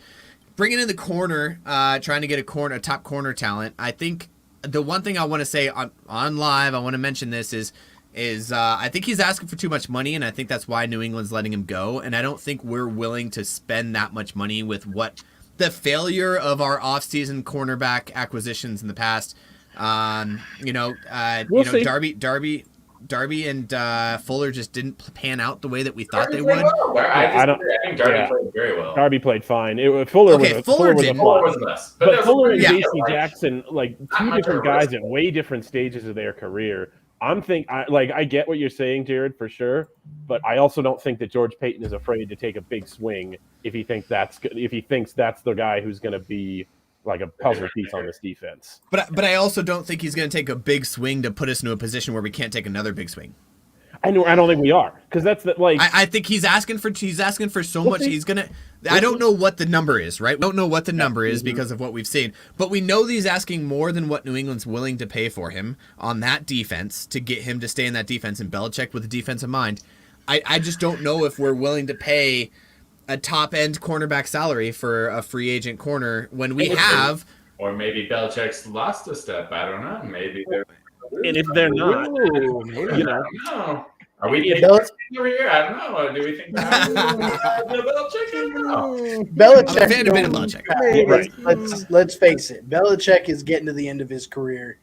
Bringing in the corner, trying to get a top corner talent. I think the one thing I want to say on live, I want to mention this is I think he's asking for too much money, and I think that's why New England's letting him go. And I don't think we're willing to spend that much money with what the failure of our offseason cornerback acquisitions in the past. Darby and Fuller just didn't pan out the way that we thought they would. I think Darby played very well. Darby played fine. Fuller was less. But Fuller and J.C. Jackson, like two different guys at way different stages of their career. I get what you're saying, Jared, for sure. But I also don't think that George Payton is afraid to take a big swing if he thinks that's the guy who's going to be like a puzzle piece on this defense. But I also don't think he's going to take a big swing to put us into a position where we can't take another big swing. I don't think we are, because that's I think he's asking for so much. He's gonna. I don't know what the number is, right? We don't know what the number is because of what we've seen, but we know that he's asking more than what New England's willing to pay for him on that defense to get him to stay in that defense. And Belichick with the defense in mind, I just don't know if we're willing to pay a top-end cornerback salary for a free agent corner when we have. Or maybe Belichick's lost a step. I don't know. Maybe they're. And if they're not, maybe, I don't know. Are we over here? I don't know. Do we think Belichick? I don't know. Belichick. I'm a fan of Belichick. Right. Let's face it. Belichick is getting to the end of his career,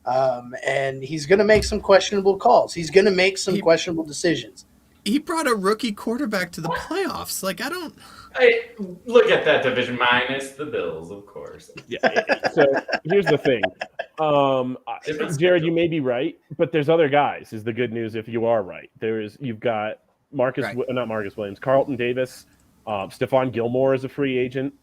and he's going to make some questionable calls. He's going to make some questionable decisions. He brought a rookie quarterback to the playoffs. Like, Hey, look at that division minus the Bills, of course. Yeah. So here's the thing. Jared, you may be right, but there's other guys is the good news if you are right. You've got not Marcus Williams, Carlton Davis, Stephon Gilmore is a free agent.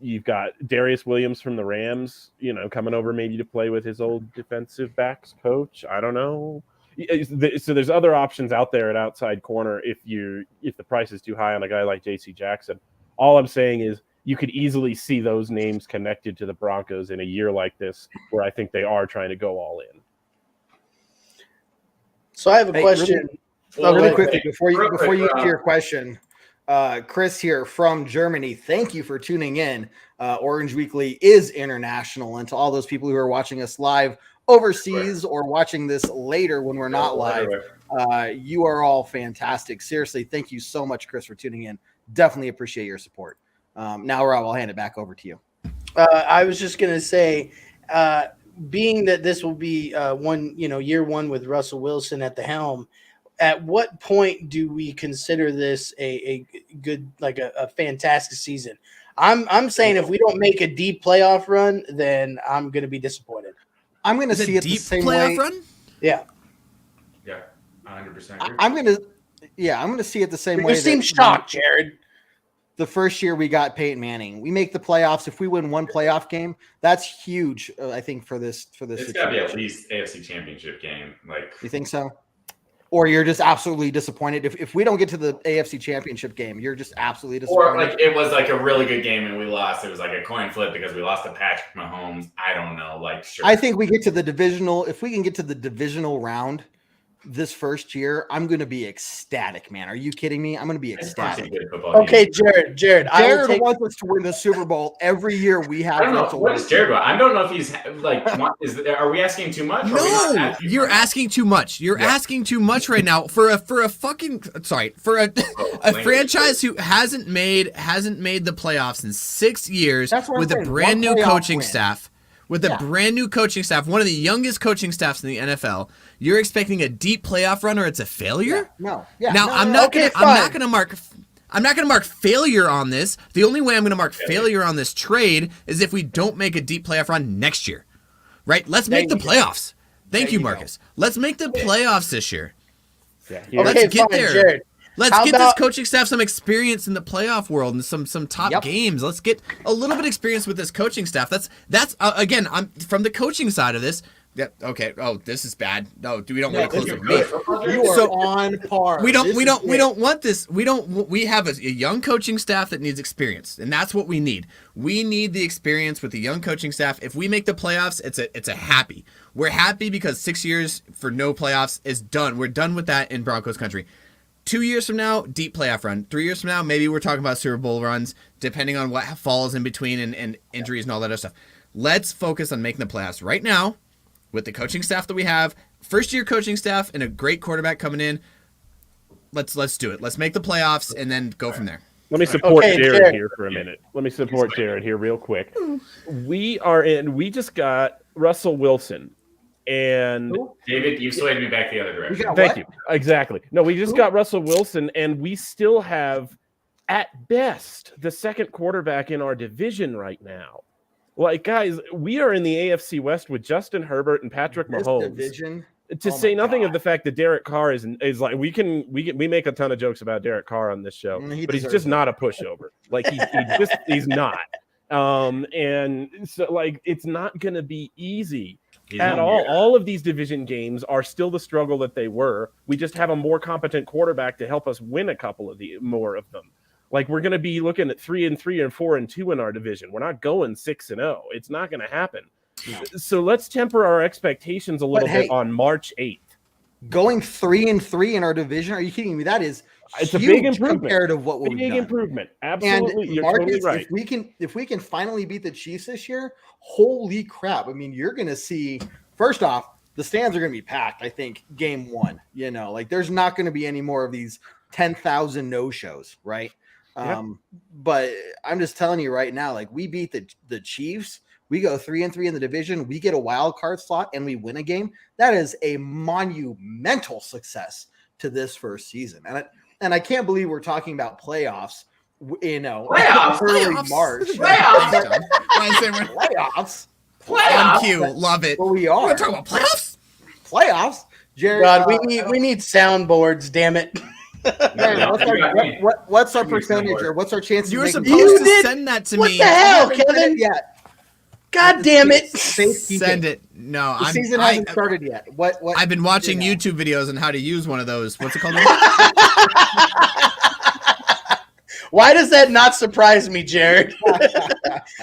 You've got Darius Williams from the Rams, coming over maybe to play with his old defensive backs coach. I don't know. So there's other options out there at outside corner if the price is too high on a guy like J.C. Jackson. All I'm saying is you could easily see those names connected to the Broncos in a year like this, where I think they are trying to go all in. So I have a question. Really quickly before you get to your question, Chris here from Germany. Thank you for tuning in. Orange Weekly is international, and to all those people who are watching us live overseas or watching this later when we're not live, you are all fantastic. Seriously, thank you so much, Chris, for tuning in. Definitely appreciate your support. Now, Rob, I'll hand it back over to you. I was just going to say, being that this will be year one with Russell Wilson at the helm, at what point do we consider this a good, like a fantastic season? I'm saying if we don't make a deep playoff run, then I'm going to be disappointed. I'm going to see it the same way. Run? Yeah. Yeah, 100%. I'm going to see it the same way. You seem shocked, Jared. The first year we got Peyton Manning, we make the playoffs. If we win one playoff game, that's huge. I think for this. It's got to be at least AFC Championship game. Like, you think so? Or you're just absolutely disappointed if we don't get to the AFC Championship game, you're just absolutely disappointed. Or like it was like a really good game and we lost. It was like a coin flip because we lost to Patrick Mahomes. I don't know. Like, sure. I think we get to the divisional. If we can get to the divisional round this first year, I'm going to be ecstatic, man. Are you kidding me? I'm going to be ecstatic. Okay, Jared. Jared wants us to win the Super Bowl every year. We have. I don't know. What is Jared about? I don't know if he's like. Are we asking too much? No, you're asking too much. You're asking too much right now for a franchise who hasn't made the playoffs in 6 years with a brand new coaching staff. With a brand new coaching staff, one of the youngest coaching staffs in the NFL, you're expecting a deep playoff run, or it's a failure? No. I'm not gonna mark failure on this. The only way I'm gonna mark failure on this trade is if we don't make a deep playoff run next year, right? Let's make the playoffs. Thank you, Marcus. Let's make the playoffs this year. Yeah. Let's get there. Jared. Let's get this coaching staff some experience in the playoff world and some top games. Let's get a little bit of experience with this coaching staff. That's again, I'm from the coaching side of this. Yeah, okay. Oh, this is bad. No, we don't want to close with me. You are on par. We don't want this. We have a young coaching staff that needs experience, and that's what we need. We need the experience with the young coaching staff. If we make the playoffs, it's a happy. We're happy because 6 years for no playoffs is done. We're done with that in Broncos country. 2 years from now, deep playoff run. 3 years from now, maybe we're talking about Super Bowl runs, depending on what falls in between and injuries and all that other stuff. Let's focus on making the playoffs right now with the coaching staff that we have. First-year coaching staff and a great quarterback coming in. Let's do it. Let's make the playoffs and then go from there. Let me support Jared here for a minute. Let me support Jared here real quick. We just got Russell Wilson. And David, you swayed me back the other direction. Thank you. Exactly. No, we just got Russell Wilson, and we still have, at best, the second quarterback in our division right now. Like, guys, we are in the AFC West with Justin Herbert and Patrick Mahomes. Division, to say nothing of the fact that Derek Carr is like we make a ton of jokes about Derek Carr on this show, but he's just not a pushover. Like he's not. And so like it's not going to be easy. At all. All of these division games are still the struggle that they were. We just have a more competent quarterback to help us win a couple of more of them. Like we're going to be looking at 3-3 and 4-2 in our division. We're not going 6-0. It's not going to happen. No. So let's temper our expectations a little bit on March 8th. Going 3-3 in our division? Are you kidding me? That is it's a big improvement compared to what we've done. Big improvement. Absolutely. And You're Marcus, totally right. If we can finally beat the Chiefs this year, holy crap. I mean, you're going to see, first off, the stands are going to be packed, I think, game one. You know, like there's not going to be any more of these 10,000 no-shows, right? Yep. But I'm just telling you right now, like we beat the Chiefs. We go 3-3 in the division. We get a wild card slot and we win a game. That is a monumental success to this first season. And I can't believe we're talking about playoffs. You know, early March. Playoffs. On cue, love it. Well, we are. We're talking about playoffs. Jared, God, we need soundboards. Damn it. What's our percentage or what's our chances? You were supposed to send that to me. What the hell, Kevin? God damn it! Send it. No, the season hasn't started yet. What? I've been watching YouTube videos on how to use one of those. What's it called? Why does that not surprise me, Jared?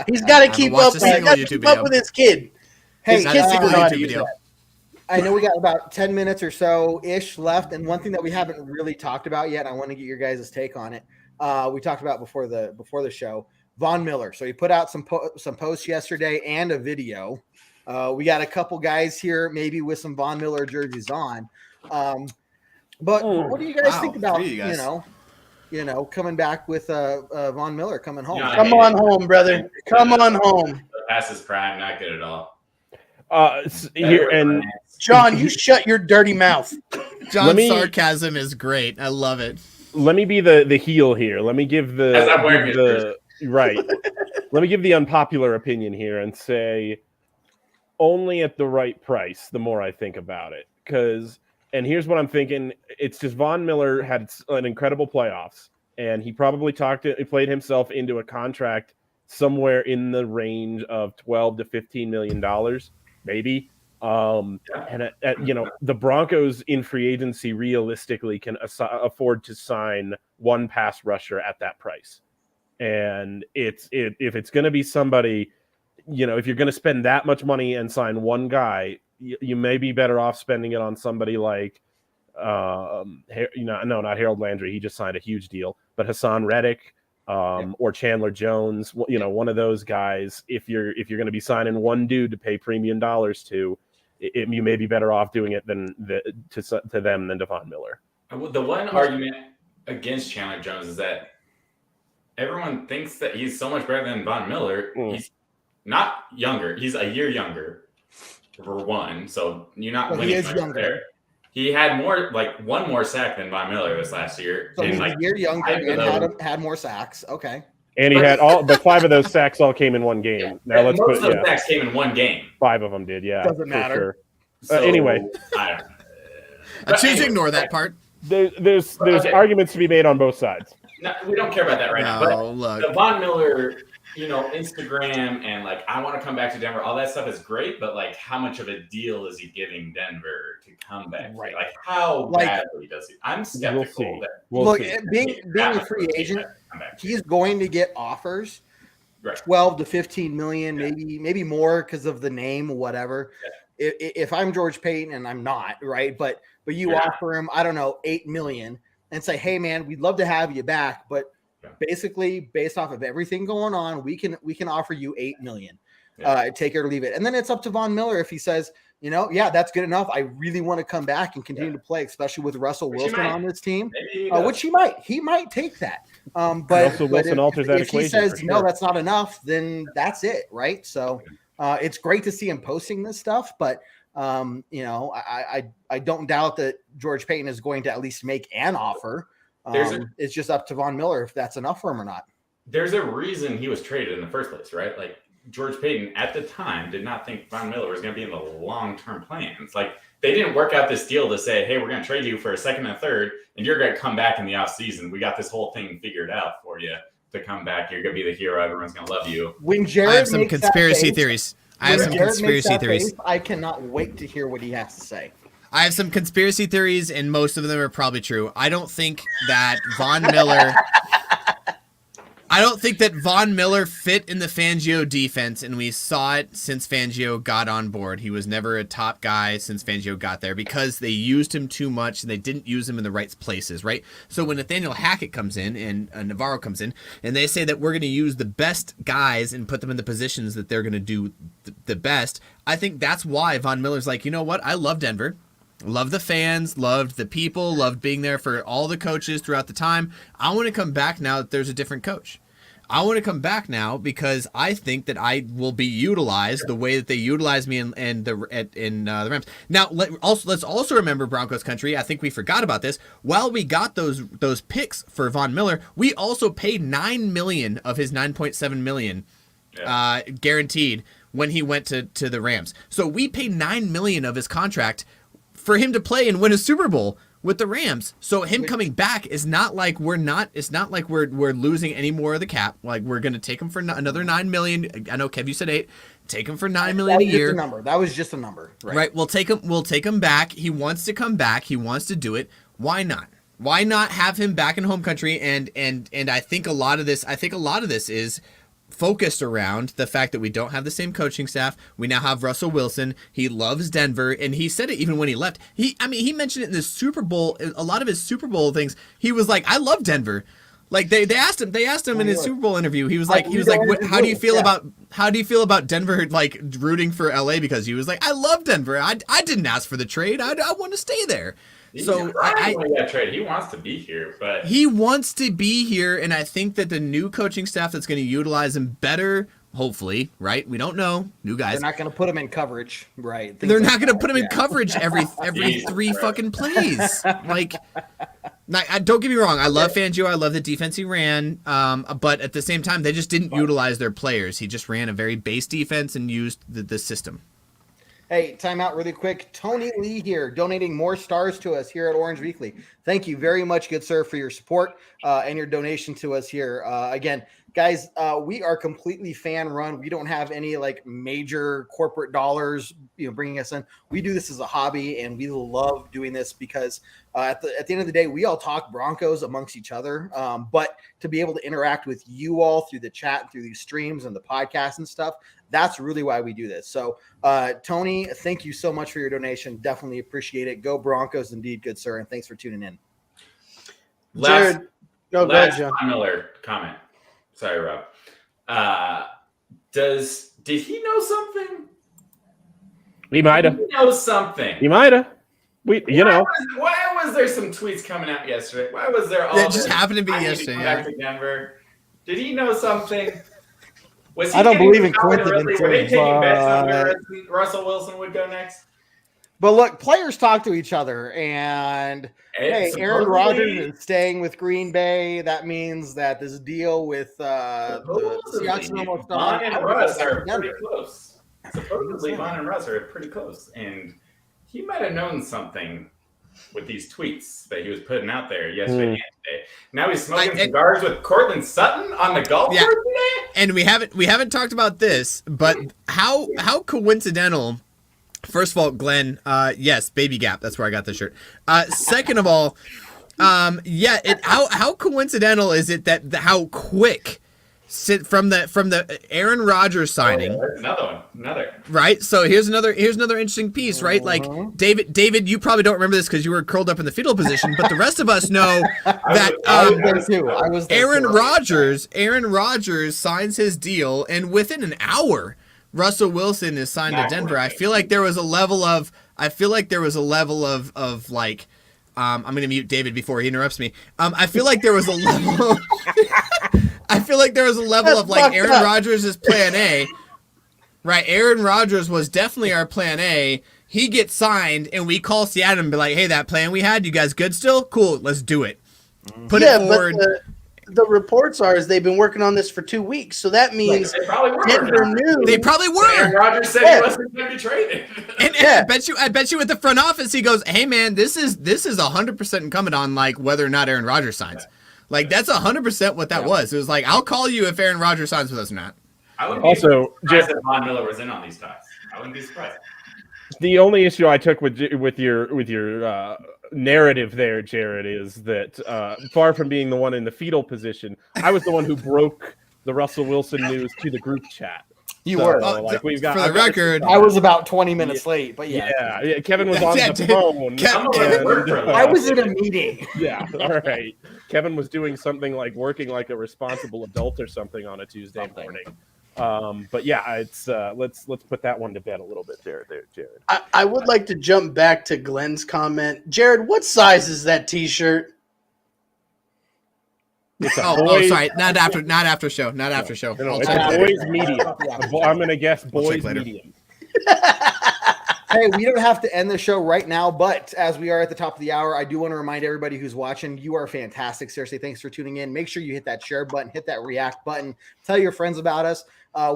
He's got to keep up. He's got to keep up with his kid. Hey, YouTube video. I know we got about 10 minutes or so-ish left, and one thing that we haven't really talked about yet, and I want to get your guys' take on it. We talked about before the show, Von Miller. So he put out some posts yesterday and a video We got a couple guys here, maybe with some Von Miller jerseys on. But what do you guys think about coming back with Von Miller coming home? Come on home, brother. Come on home. Past his prime, not good at all. Here and John, you shut your dirty mouth. John's sarcasm is great. I love it. Let me be the heel here. Let me give the right. Let me give the unpopular opinion here and say only at the right price. The more I think about it, and here's what I'm thinking: it's just Von Miller had an incredible playoffs, and he probably played himself into a contract somewhere in the range of $12 to $15 million, maybe. And the Broncos in free agency realistically can afford to sign one pass rusher at that price. And if it's going to be somebody, if you're going to spend that much money and sign one guy, you may be better off spending it on somebody like, not Harold Landry. He just signed a huge deal, but Hassan Reddick, or Chandler Jones, one of those guys. If you're going to be signing one dude to pay premium dollars to, you may be better off doing it to them than to Von Miller. The one argument against Chandler Jones is that everyone thinks that he's so much better than Von Miller. He's not younger. He's a year younger, for one. So you're not winning. He is much younger. there. He had one more sack than Von Miller this last year. So he's a year younger and had more sacks. Okay. And he had but 5 of those sacks all came in one game. Now let's most of those sacks came in one game. 5 of them did, yeah. Doesn't matter. Sure. So, anyway, I choose to ignore that part. There's arguments to be made on both sides. No, we don't care about that right now. But look. the Von Miller, Instagram and I want to come back to Denver, all that stuff is great, but how much of a deal is he giving Denver to come back? Right. How badly does he? I'm skeptical Look, being a free agent, he's going to get offers, 12 to 15 million, maybe more because of the name or whatever. Yeah. If I'm George Payton, and I'm not, right? But you offer him, I don't know, 8 million and say, hey man, we'd love to have you back, but basically based off of everything going on, we can offer you 8 million. Take it or leave it. And then it's up to Von Miller if he says, that's good enough. I really want to come back and continue to play, especially with Russell Wilson on this team, which he might take that. But Russell Wilson alters that if equation. He says, no, that's not enough, then that's it. Right. So it's great to see him posting this stuff, but I don't doubt that George Payton is going to at least make an offer. It's just up to Von Miller if that's enough for him or not. There's a reason he was traded in the first place, right? George Payton at the time did not think Von Miller was going to be in the long-term plans. They didn't work out this deal to say, hey, we're going to trade you for a second and a third, and you're going to come back in the offseason. We got this whole thing figured out for you to come back. You're going to be the hero. Everyone's going to love you. When Jared I have some conspiracy theories. I cannot wait to hear what he has to say. I have some conspiracy theories, and most of them are probably true. I don't think that Von Miller fit in the Fangio defense, and we saw it since Fangio got on board. He was never a top guy since Fangio got there because they used him too much and they didn't use him in the right places, right? So when Nathaniel Hackett comes in and Navarro comes in, and they say that we're going to use the best guys and put them in the positions that they're going to do the best, I think that's why Von Miller's like, you know what? I love Denver. Love the fans, loved the people, loved being there for all the coaches throughout the time. I want to come back now that there's a different coach. I want to come back now because I think that I will be utilized the way that they utilize me in the Rams. Now, let's also remember Broncos country. I think we forgot about this. While we got those picks for Von Miller, we also paid $9 million of his $9.7 million guaranteed when he went to the Rams. So we paid $9 million of his contract for him to play and win a Super Bowl with the Rams. So him coming back is not like we're losing any more of the cap. We're going to take him for another $9 million. I know Kev, you said 8. Take him for $9 million a year. That was just a number. Right. We'll take him back. He wants to come back. He wants to do it. Why not? Why not have him back in home country? And I think a lot of this is focused around the fact that we don't have the same coaching staff. We now have Russell Wilson. He loves Denver, and he said it even when he left. He mentioned it in the Super Bowl. A lot of his Super Bowl things. He was like, "I love Denver. Like they asked him in his Super Bowl interview. He was like, how do you feel about Denver like rooting for LA? Because he was like, I love Denver. I didn't ask for the trade. I want to stay there. So trade. He wants to be here, but he wants to be here, and I think that the new coaching staff that's going to utilize him better, hopefully, right? We don't know. New guys. They're not going to put him in coverage, right? They're not going to put him in coverage every three fucking plays. Like, don't get me wrong. I love Fangio. I love the defense he ran. But at the same time, they just didn't utilize their players. He just ran a very base defense and used the system. Hey, time out really quick. Tony Lee here, donating more stars to us here at Orange Weekly. Thank you very much, good sir, for your support and your donation to us here. Again, guys, we are completely fan run. We don't have any like major corporate dollars, bringing us in. We do this as a hobby, and we love doing this because at the end of the day, we all talk Broncos amongst each other. But to be able to interact with you all through the chat, through these streams and the podcast and stuff, that's really why we do this. So, Tony, thank you so much for your donation. Definitely appreciate it. Go Broncos, indeed, good sir, and thanks for tuning in. Jared, go ahead, John. Miller comment. Sorry, Rob. Did he know something? He might have. He knows something. He might have. Why was there some tweets coming out yesterday? Why was there all? It just happened to be yesterday. Back to Denver. Did he know something? I don't believe in coincidence. Were they taking bets on where Russell Wilson would go next? But look, players talk to each other, and hey, Aaron Rodgers is staying with Green Bay. That means that this deal with the Seahawks almost Von and Russ are pretty close. Supposedly, Von and Russ are pretty close, and he might have known something with these tweets that he was putting out there yesterday and today. Now he's smoking cigars with Cortland Sutton on the golf course today. And we haven't talked about this, but how coincidental. First of all, Glenn, yes, Baby Gap. That's where I got the shirt. Second of all, how coincidental is it that how quick from the Aaron Rodgers signing? Another right. So here's another interesting piece, right? Like David, you probably don't remember this because you were curled up in the fetal position, but the rest of us know that Aaron Rodgers signs his deal, and within an hour, Russell Wilson is signed to Denver. I feel like there was a level of like, I'm going to mute David before he interrupts me. I feel like there was a level. Of like Aaron Rodgers is plan A, right? Aaron Rodgers was definitely our plan A. He gets signed, and we call Seattle and be like, "Hey, that plan we had, you guys good still? Cool, let's do it. Put it forward." But the reports are they've been working on this for 2 weeks, so that means Denver knew. They probably were. Aaron Rodgers said he wasn't going to be traded. And I bet you at the front office he goes, "Hey man, this is 100% incumbent on like whether or not Aaron Rodgers signs." Like that's 100% what that was. It was like, "I'll call you if Aaron Rodgers signs with us or not." I wouldn't be surprised if Von Miller was in on these talks. I wouldn't be surprised. The only issue I took with your narrative there, Jared, is that far from being the one in the fetal position, I was the one who broke the Russell Wilson news to the group chat. You were. We've got, for the record, I was about 20 minutes late, but yeah. Yeah, Kevin was on the phone. I was in a meeting. Yeah, all right. Kevin was doing something like working like a responsible adult or something on a Tuesday morning. But yeah, it's let's put that one to bed a little bit there, Jared. I would like to jump back to Glenn's comment. Jared, what size is that T-shirt? Sorry, not after show. No, it's a boys medium. I'm gonna guess boys medium. Hey, we don't have to end the show right now, but as we are at the top of the hour, I do want to remind everybody who's watching, you are fantastic. Seriously, thanks for tuning in. Make sure you hit that share button, hit that react button, tell your friends about us.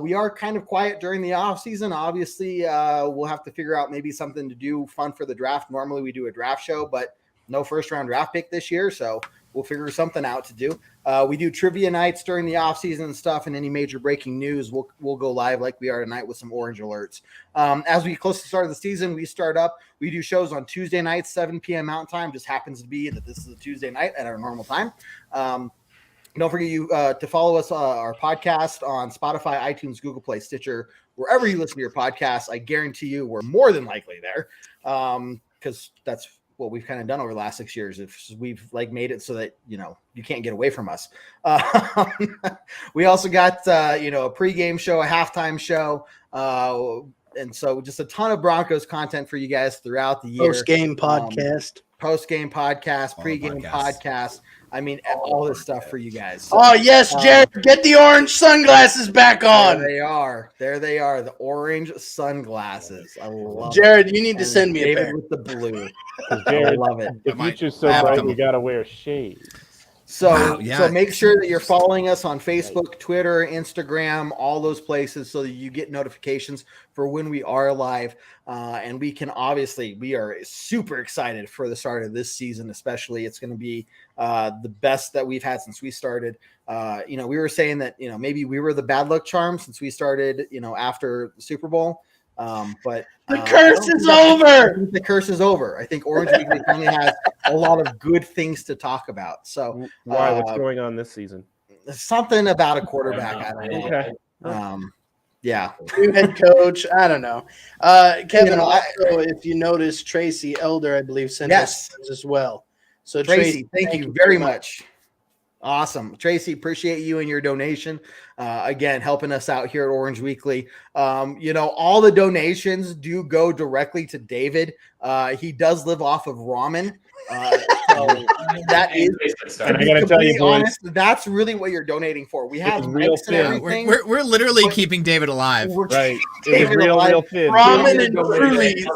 We are kind of quiet during the off season. Obviously, we'll have to figure out maybe something to do fun for the draft. Normally we do a draft show, but no first round draft pick this year. So we'll figure something out to do. We do trivia nights during the off season and stuff, and any major breaking news, we'll go live like we are tonight with some orange alerts. As we close to the start of the season, we do shows on Tuesday nights, 7 p.m. Mountain Time. Just happens to be that this is a Tuesday night at our normal time. Don't forget to follow us, our podcast on Spotify, iTunes, Google Play, Stitcher, wherever you listen to your podcasts. I guarantee you we're more than likely there because that's what we've kind of done over the last 6 years. If we've like made it so that, you know, you can't get away from us. We also got, you know, a pregame show, a halftime show. And so just a ton of Broncos content for you guys throughout the year. Post-game podcast. Post-game podcast, pregame podcast. I mean, all this stuff for you guys. So, oh, yes, Jared, get the orange sunglasses back on. There they are. There they are. The orange sunglasses. I love Jared, it. you need to send me a David pair. with the blue. Jared, I love it. The future's so bright, you got to wear shades. So, so make sure that you're following us on Facebook, Twitter, Instagram, all those places so that you get notifications for when we are live. And we are super excited for the start of this season, especially. It's going to be the best that we've had since we started. You know, we were saying that, you know, maybe we were the bad luck charm since we started, you know, after the Super Bowl. But the curse is over. The curse is over. I think Orange Weekly finally has a lot of good things to talk about. So why? What's going on this season? Something about a quarterback. I don't know. Okay. Yeah. New head coach. I don't know. Kevin, You know, also, if you notice, Tracy Elder, I believe, sent us as well. So Tracy, thank you very much. Awesome. Tracy, appreciate you and your donation. Again, helping us out here at Orange Weekly. You know, all the donations do go directly to David. He does live off of ramen. So that is, and I gotta tell you, boys, honest, that's really what you're donating for. We have real mics and everything. We're literally keeping David alive. Right. It was real thin. Ramen and fruities.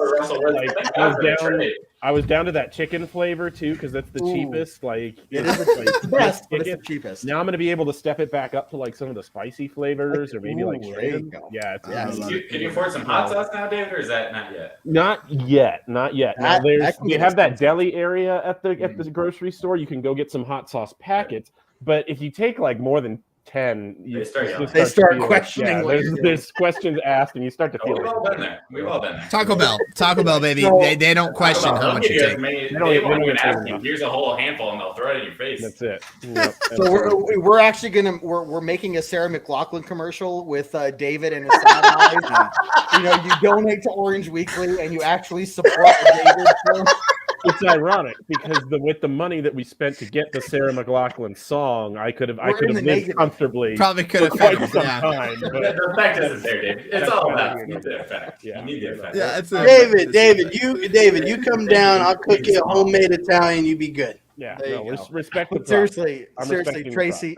I was down to that chicken flavor too, because that's the cheapest. Like it is the best, but it's the cheapest. Now I'm gonna be able to step it back up to like some of the spicy flavors, or maybe like shrimp. Yeah. Can you afford some hot sauce now, David, or is that not yet? Not yet. Now you have that deli area at the grocery store. You can go get some hot sauce packets, but if you take like more than 10, they start questioning. There's questions asked, and you start to feel. We've all been there. We've all been there. Taco Bell, baby. So, they don't question how much you take. They don't even ask you. Here's a whole handful, and they'll throw it in your face. That's it. Yep. So we're actually we're making a Sarah McLachlan commercial with David and his side eyes. You know, you donate to Orange Weekly, and you actually support David. It's ironic because with the money that we spent to get the Sarah McLachlan song, I could have lived comfortably. Probably could have quite some time. But the fact isn't there, David. It's all about the effect. Yeah, you need the effect. Yeah, David, you come down. I'll cook you a homemade Italian. You be good. Yeah, respect the seriously, Tracy.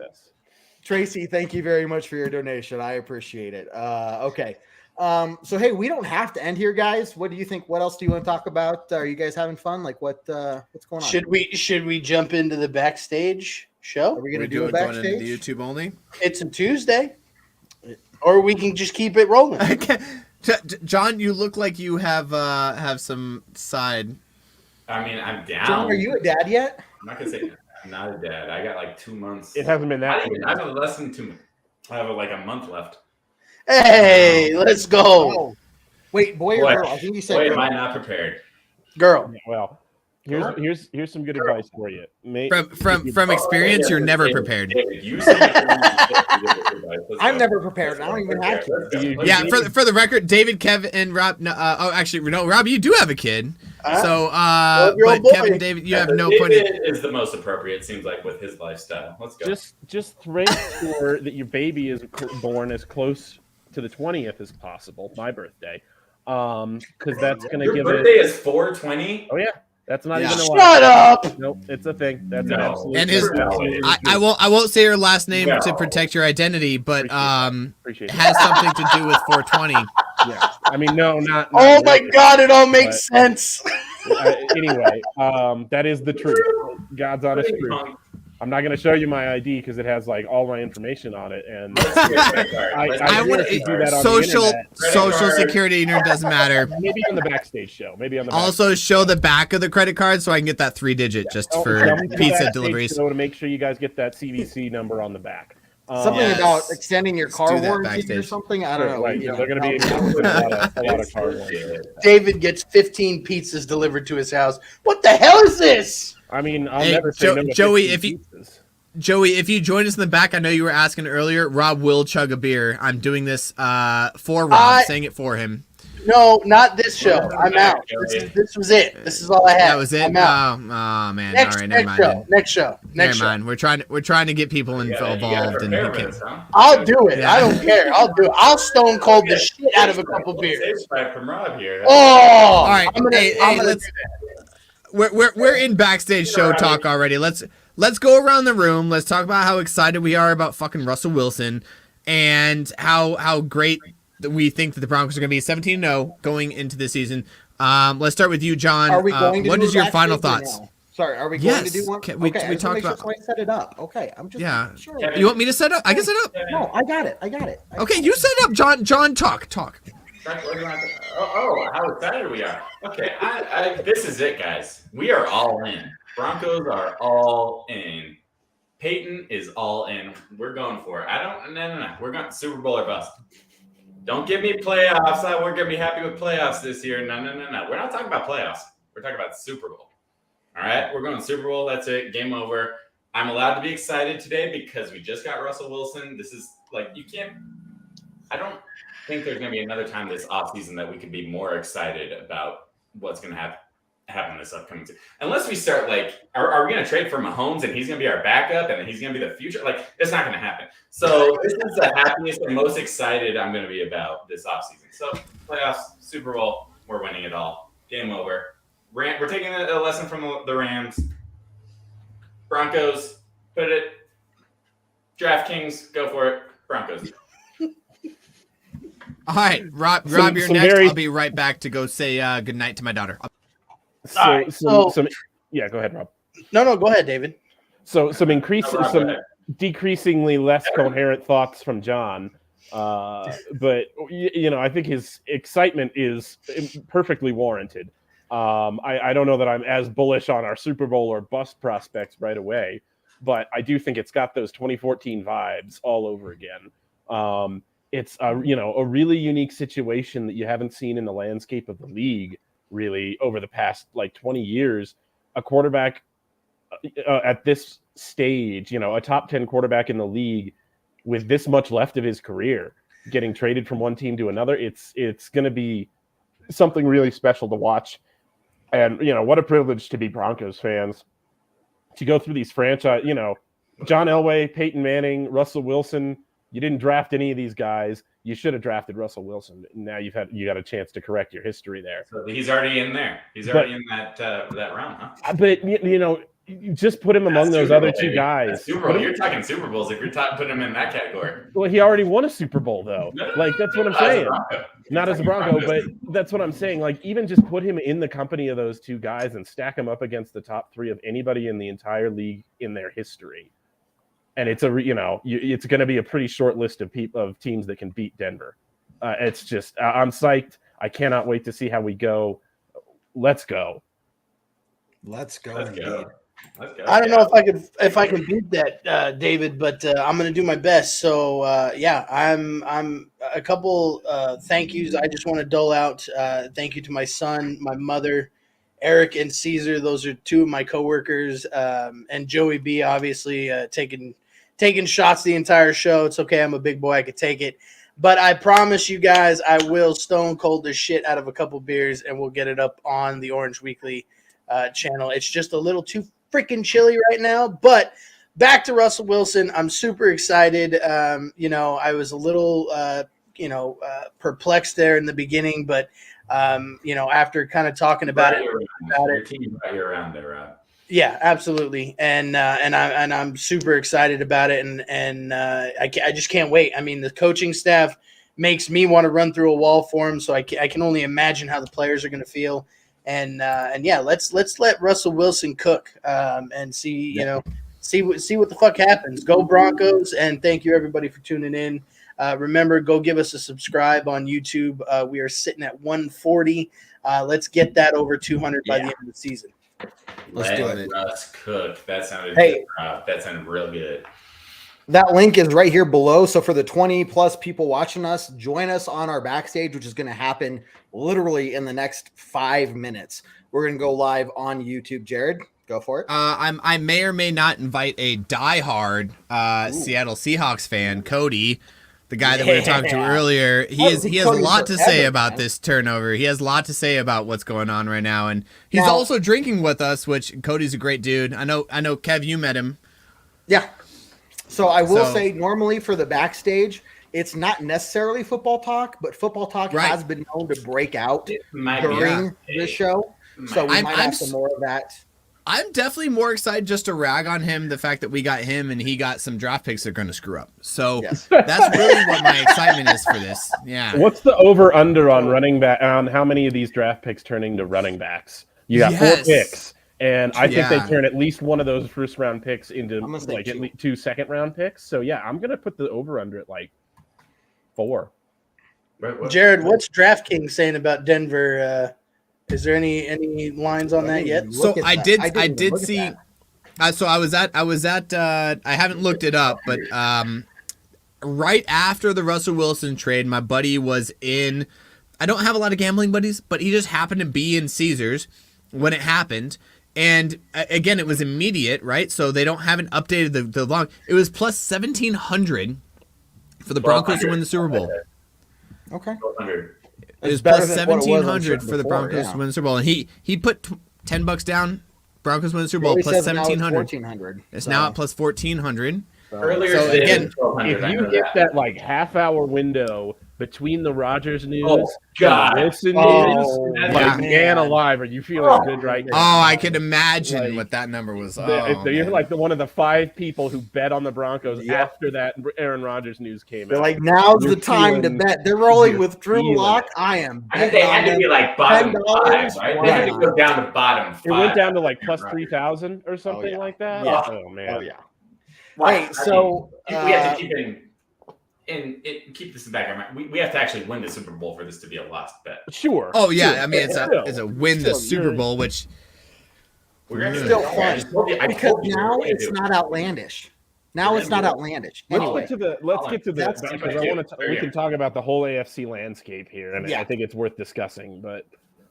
Tracy, thank you very much for your donation. I appreciate it. Okay. So hey, we don't have to end here, guys. What do you think? What else do you want to talk about? Are you guys having fun? Like what's going on? Should we jump into the backstage show? Are we gonna do a backstage? Going into YouTube only? It's a Tuesday. Or we can just keep it rolling. John, you look like you have some side. I mean, I'm down. John, are you a dad yet? I'm not gonna say I'm not a dad. I got like 2 months. It hasn't been that. I have less than 2 months. I have like a month left. Hey, let's go. Oh. Wait, boy or girl? I think you said boy, girl. am I not prepared? Girl. Well, here's some good advice for you. From experience, you're never prepared. I'm never prepared. I don't even have kids. Yeah, for the record, David, Kevin, and Rob. Rob, you do have a kid. But Kevin, David, you have no point. David is the most appropriate. Seems like with his lifestyle. Let's go. Just make sure that your baby is born as close to the 20th as possible. My birthday, because that's going to give it. Your birthday is 4/20. Oh yeah. That's not even a lie. Shut up! Nope, it's a thing. That's absolutely. And I won't say her last name to protect your identity, but it has something to do with 420. Yeah, I mean, not oh my God, it all makes sense. Anyway, that is the truth. God's honest truth. I'm not going to show you my ID because it has like all my information on it, and I want to do that on social security number doesn't matter. Maybe on the backstage show. Also show the back of the credit card so I can get that 3-digit just for pizza deliveries. So to make sure you guys get that CVC number on the back. Something about extending your car warranty or something. I don't know. Right. They're going to be a lot of car warranty. David gets 15 pizzas delivered to his house. What the hell is this? I mean, I'll never say no to Joey, if you join us in the back, I know you were asking earlier, Rob will chug a beer. I'm doing this for Rob, saying it for him. No, not this show. I'm out. This was it. This is all I had. That was it. I'm out. Oh man. Next, All right, never next mind. show. Then. Next show. Never Next show. mind. We're trying to get people involved, and he can't. I'll do it. Yeah. I don't care. I'll do it. I'll stone cold the shit out of a couple beers. From Rob here. Oh, All right. I'm gonna let's. do that. We're in backstage show talk already. Let's go around the room. Let's talk about how excited we are about fucking Russell Wilson, and how great we think that the Broncos are going to be 17-0 going into the season. Let's start with you, John. Are we going to what do is your backstage final or thoughts? no? Sorry, are we Yes. going to do one? We Okay, I just wanna talked make sure about- somebody set it up. Okay, I'm just sure. You want me to set up? I can set up. No, I got it. Okay, you set up, John. John, talk. Oh, how excited we are. Okay, this is it, guys. We are all in. Broncos are all in. Peyton is all in. We're going for it. No. We're going Super Bowl or bust. Don't give me playoffs. We're going to be happy with playoffs this year. No. We're not talking about playoffs. We're talking about Super Bowl. All right, we're going Super Bowl. That's it. Game over. I'm allowed to be excited today because we just got Russell Wilson. This is like, you can't, I don't think there's going to be another time this offseason that we could be more excited about what's going to happen this upcoming season. Unless we start like, are we going to trade for Mahomes and he's going to be our backup and he's going to be the future? Like, it's not going to happen. So this is the happiest and most excited I'm going to be about this offseason. So playoffs, Super Bowl, we're winning it all. Game over. We're taking a lesson from the Rams. Broncos, put it. DraftKings, go for it. Broncos. All right, Rob, you're next. I'll be right back to go say good night to my daughter. So, yeah, go ahead, Rob. No, go ahead, David. Some decreasingly less coherent thoughts from John. But I think his excitement is perfectly warranted. I don't know that I'm as bullish on our Super Bowl or bust prospects right away, but I do think it's got those 2014 vibes all over again. It's a really unique situation that you haven't seen in the landscape of the league really over the past like 20 years. A quarterback at this stage, a top 10 quarterback in the league with this much left of his career getting traded from one team to another. It's going to be something really special to watch. And, what a privilege to be Broncos fans, to go through these franchise, John Elway, Peyton Manning, Russell Wilson. You didn't draft any of these guys. You should have drafted Russell Wilson. Now you got a chance to correct your history there. So he's already in there. He's already in that round, huh? But, you just put him among those other two guys. Super Bowl. You're talking Super Bowls if you're putting him in that category. Well, he already won a Super Bowl, though. That's what I'm saying. Not as a Bronco, but that's what I'm saying. Like, even just put him in the company of those two guys and stack him up against the top three of anybody in the entire league in their history. And it's it's going to be a pretty short list of teams that can beat Denver. It's just, I'm psyched. I cannot wait to see how we go. Let's go. Let's go. I don't know if I can beat that, David, but I'm going to do my best. So I'm a couple thank yous. I just want to dole out. Thank you to my son, my mother, Eric and Caesar. Those are two of my coworkers, and Joey B. Obviously taking shots the entire show. It's okay. I'm a big boy. I could take it. But I promise you guys, I will stone cold the shit out of a couple beers, and we'll get it up on the Orange Weekly channel. It's just a little too freaking chilly right now. But back to Russell Wilson. I'm super excited. I was a little, perplexed there in the beginning, but after kind of talking about it, your team brought you around there, Rob. Yeah, absolutely, and I'm super excited about it, and I just can't wait. I mean, the coaching staff makes me want to run through a wall for him, so I can only imagine how the players are going to feel, and yeah, let's let Russell Wilson cook, and see what the fuck happens. Go Broncos, and thank you everybody for tuning in. Remember, go give us a subscribe on YouTube. We are sitting at 140. Let's get that over 200 by the end of the season. Let's do it. Russ cook. That sounded good, Rob. That sounded real good. That link is right here below. So for the 20 plus people watching us, join us on our backstage, which is going to happen literally in the next 5 minutes. We're going to go live on YouTube. Jared, go for it. I may or may not invite a diehard Seattle Seahawks fan, Cody, the guy that we were talking to earlier, he has a lot to say about this turnover. He has a lot to say about what's going on right now, and he's also drinking with us, which Cody's a great dude. I know, Kev, you met him. Yeah. So I will say, normally for the backstage, it's not necessarily football talk, but football talk has been known to break out during this show. So we might have some more of that. I'm definitely more excited just to rag on him, the fact that we got him and he got some draft picks that are going to screw up. So that's really what my excitement is for this. Yeah. What's the over-under on running back, on how many of these draft picks turning to running backs? You got 4 picks, and I think they turn at least one of those first-round picks into like at least 2 second-round picks. So, yeah, I'm going to put the over-under at like 4. Jared, what's DraftKings saying about Denver? Is there any lines on that yet? So I did see. So I was at. I haven't looked it up, but right after the Russell Wilson trade, my buddy was in. I don't have a lot of gambling buddies, but he just happened to be in Caesars when it happened, and again, it was immediate, right? So they haven't updated the log. It was plus 1,700 for the Broncos to win the Super Bowl. Okay. 1,200. It was plus 1,700 for the Broncos to win the Super Bowl, and he put $10 down. Broncos win the Super Bowl plus 1,700. It's now at plus 1,400. Earlier so again, if you get that like half-hour window between the Rogers news and the Wilson news, like man alive, are you feeling good right now? Oh, I can imagine what that number was. You're like one of the 5 people who bet on the Broncos after that Aaron Rodgers news came out. Like, now's the time to bet. They're rolling with Drew Lock. I am. I think they had to be like bottom 5, right? They had to go down to bottom 5. It went down to like plus 3,000 or something like that. Yeah. Oh man. Oh yeah. Right. So we have to keep this in the back of our mind. We have to actually win the Super Bowl for this to be a lost bet. Sure. Oh yeah, sure. I mean it's a win the Super Bowl, which we're gonna still fun because now it's not outlandish. Now it's not outlandish. Anyway, let's get to the because we can talk about the whole AFC landscape here, and I think it's worth discussing. But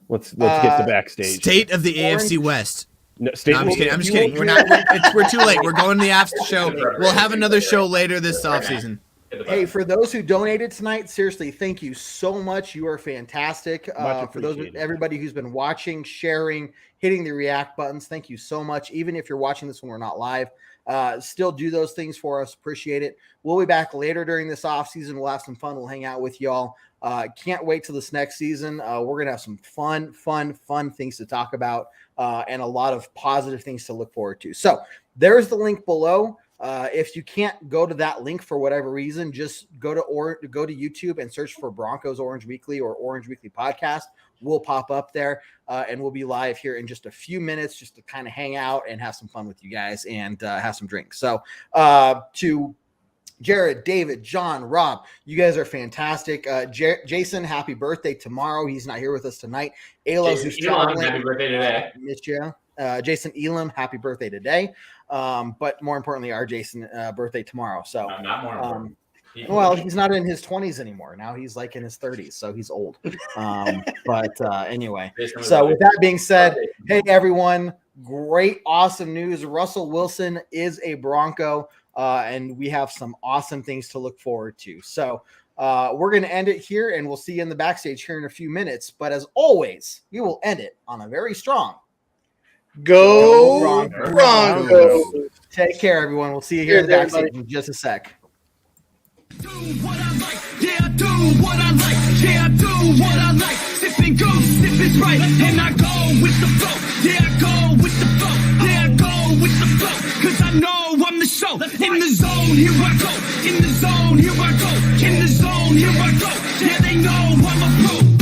let's get to backstage. State of the AFC West. No, I'm just kidding. We're too late. We're going to the after show. We'll have another show later this offseason. Hey, for those who donated tonight, seriously, thank you so much. You are fantastic. For everybody who's been watching, sharing, hitting the react buttons, thank you so much. Even if you're watching this when we're not live, still do those things for us. Appreciate it. We'll be back later during this off season. We'll have some fun. We'll hang out with y'all. Can't wait till this next season. We're gonna have some fun things to talk about, and a lot of positive things to look forward to. So there's the link below. If you can't go to that link for whatever reason, just go to YouTube and search for Broncos Orange Weekly or Orange Weekly Podcast. We'll pop up there, and we'll be live here in just a few minutes, just to kind of hang out and have some fun with you guys and have some drinks. So to Jared, David, John, Rob, you guys are fantastic. Jason, happy birthday tomorrow. He's not here with us tonight. Ayla, who's traveling, happy birthday today. Missed you. Jason Elam, happy birthday today. But more importantly, our Jason birthday tomorrow. So not more important. Well, he's not in his 20s anymore. Now he's like in his 30s, so he's old. But anyway, so with that being said, hey everyone, great, awesome news. Russell Wilson is a Bronco, and we have some awesome things to look forward to. So we're going to end it here, and we'll see you in the backstage here in a few minutes. But as always, we will end it on a very strong Go Broncos. Take care, everyone. We'll see you here in the backstage in just a sec. Do what I like, yeah, do what I like, yeah, do what I like. Sipping goose, if it's right, and I go with the flow, yeah, I go with the flow, yeah, I go with the flow, cause I know I'm the show. In the zone, here I go, in the zone, here I go, in the zone, here I go, yeah, they know I'm a pro.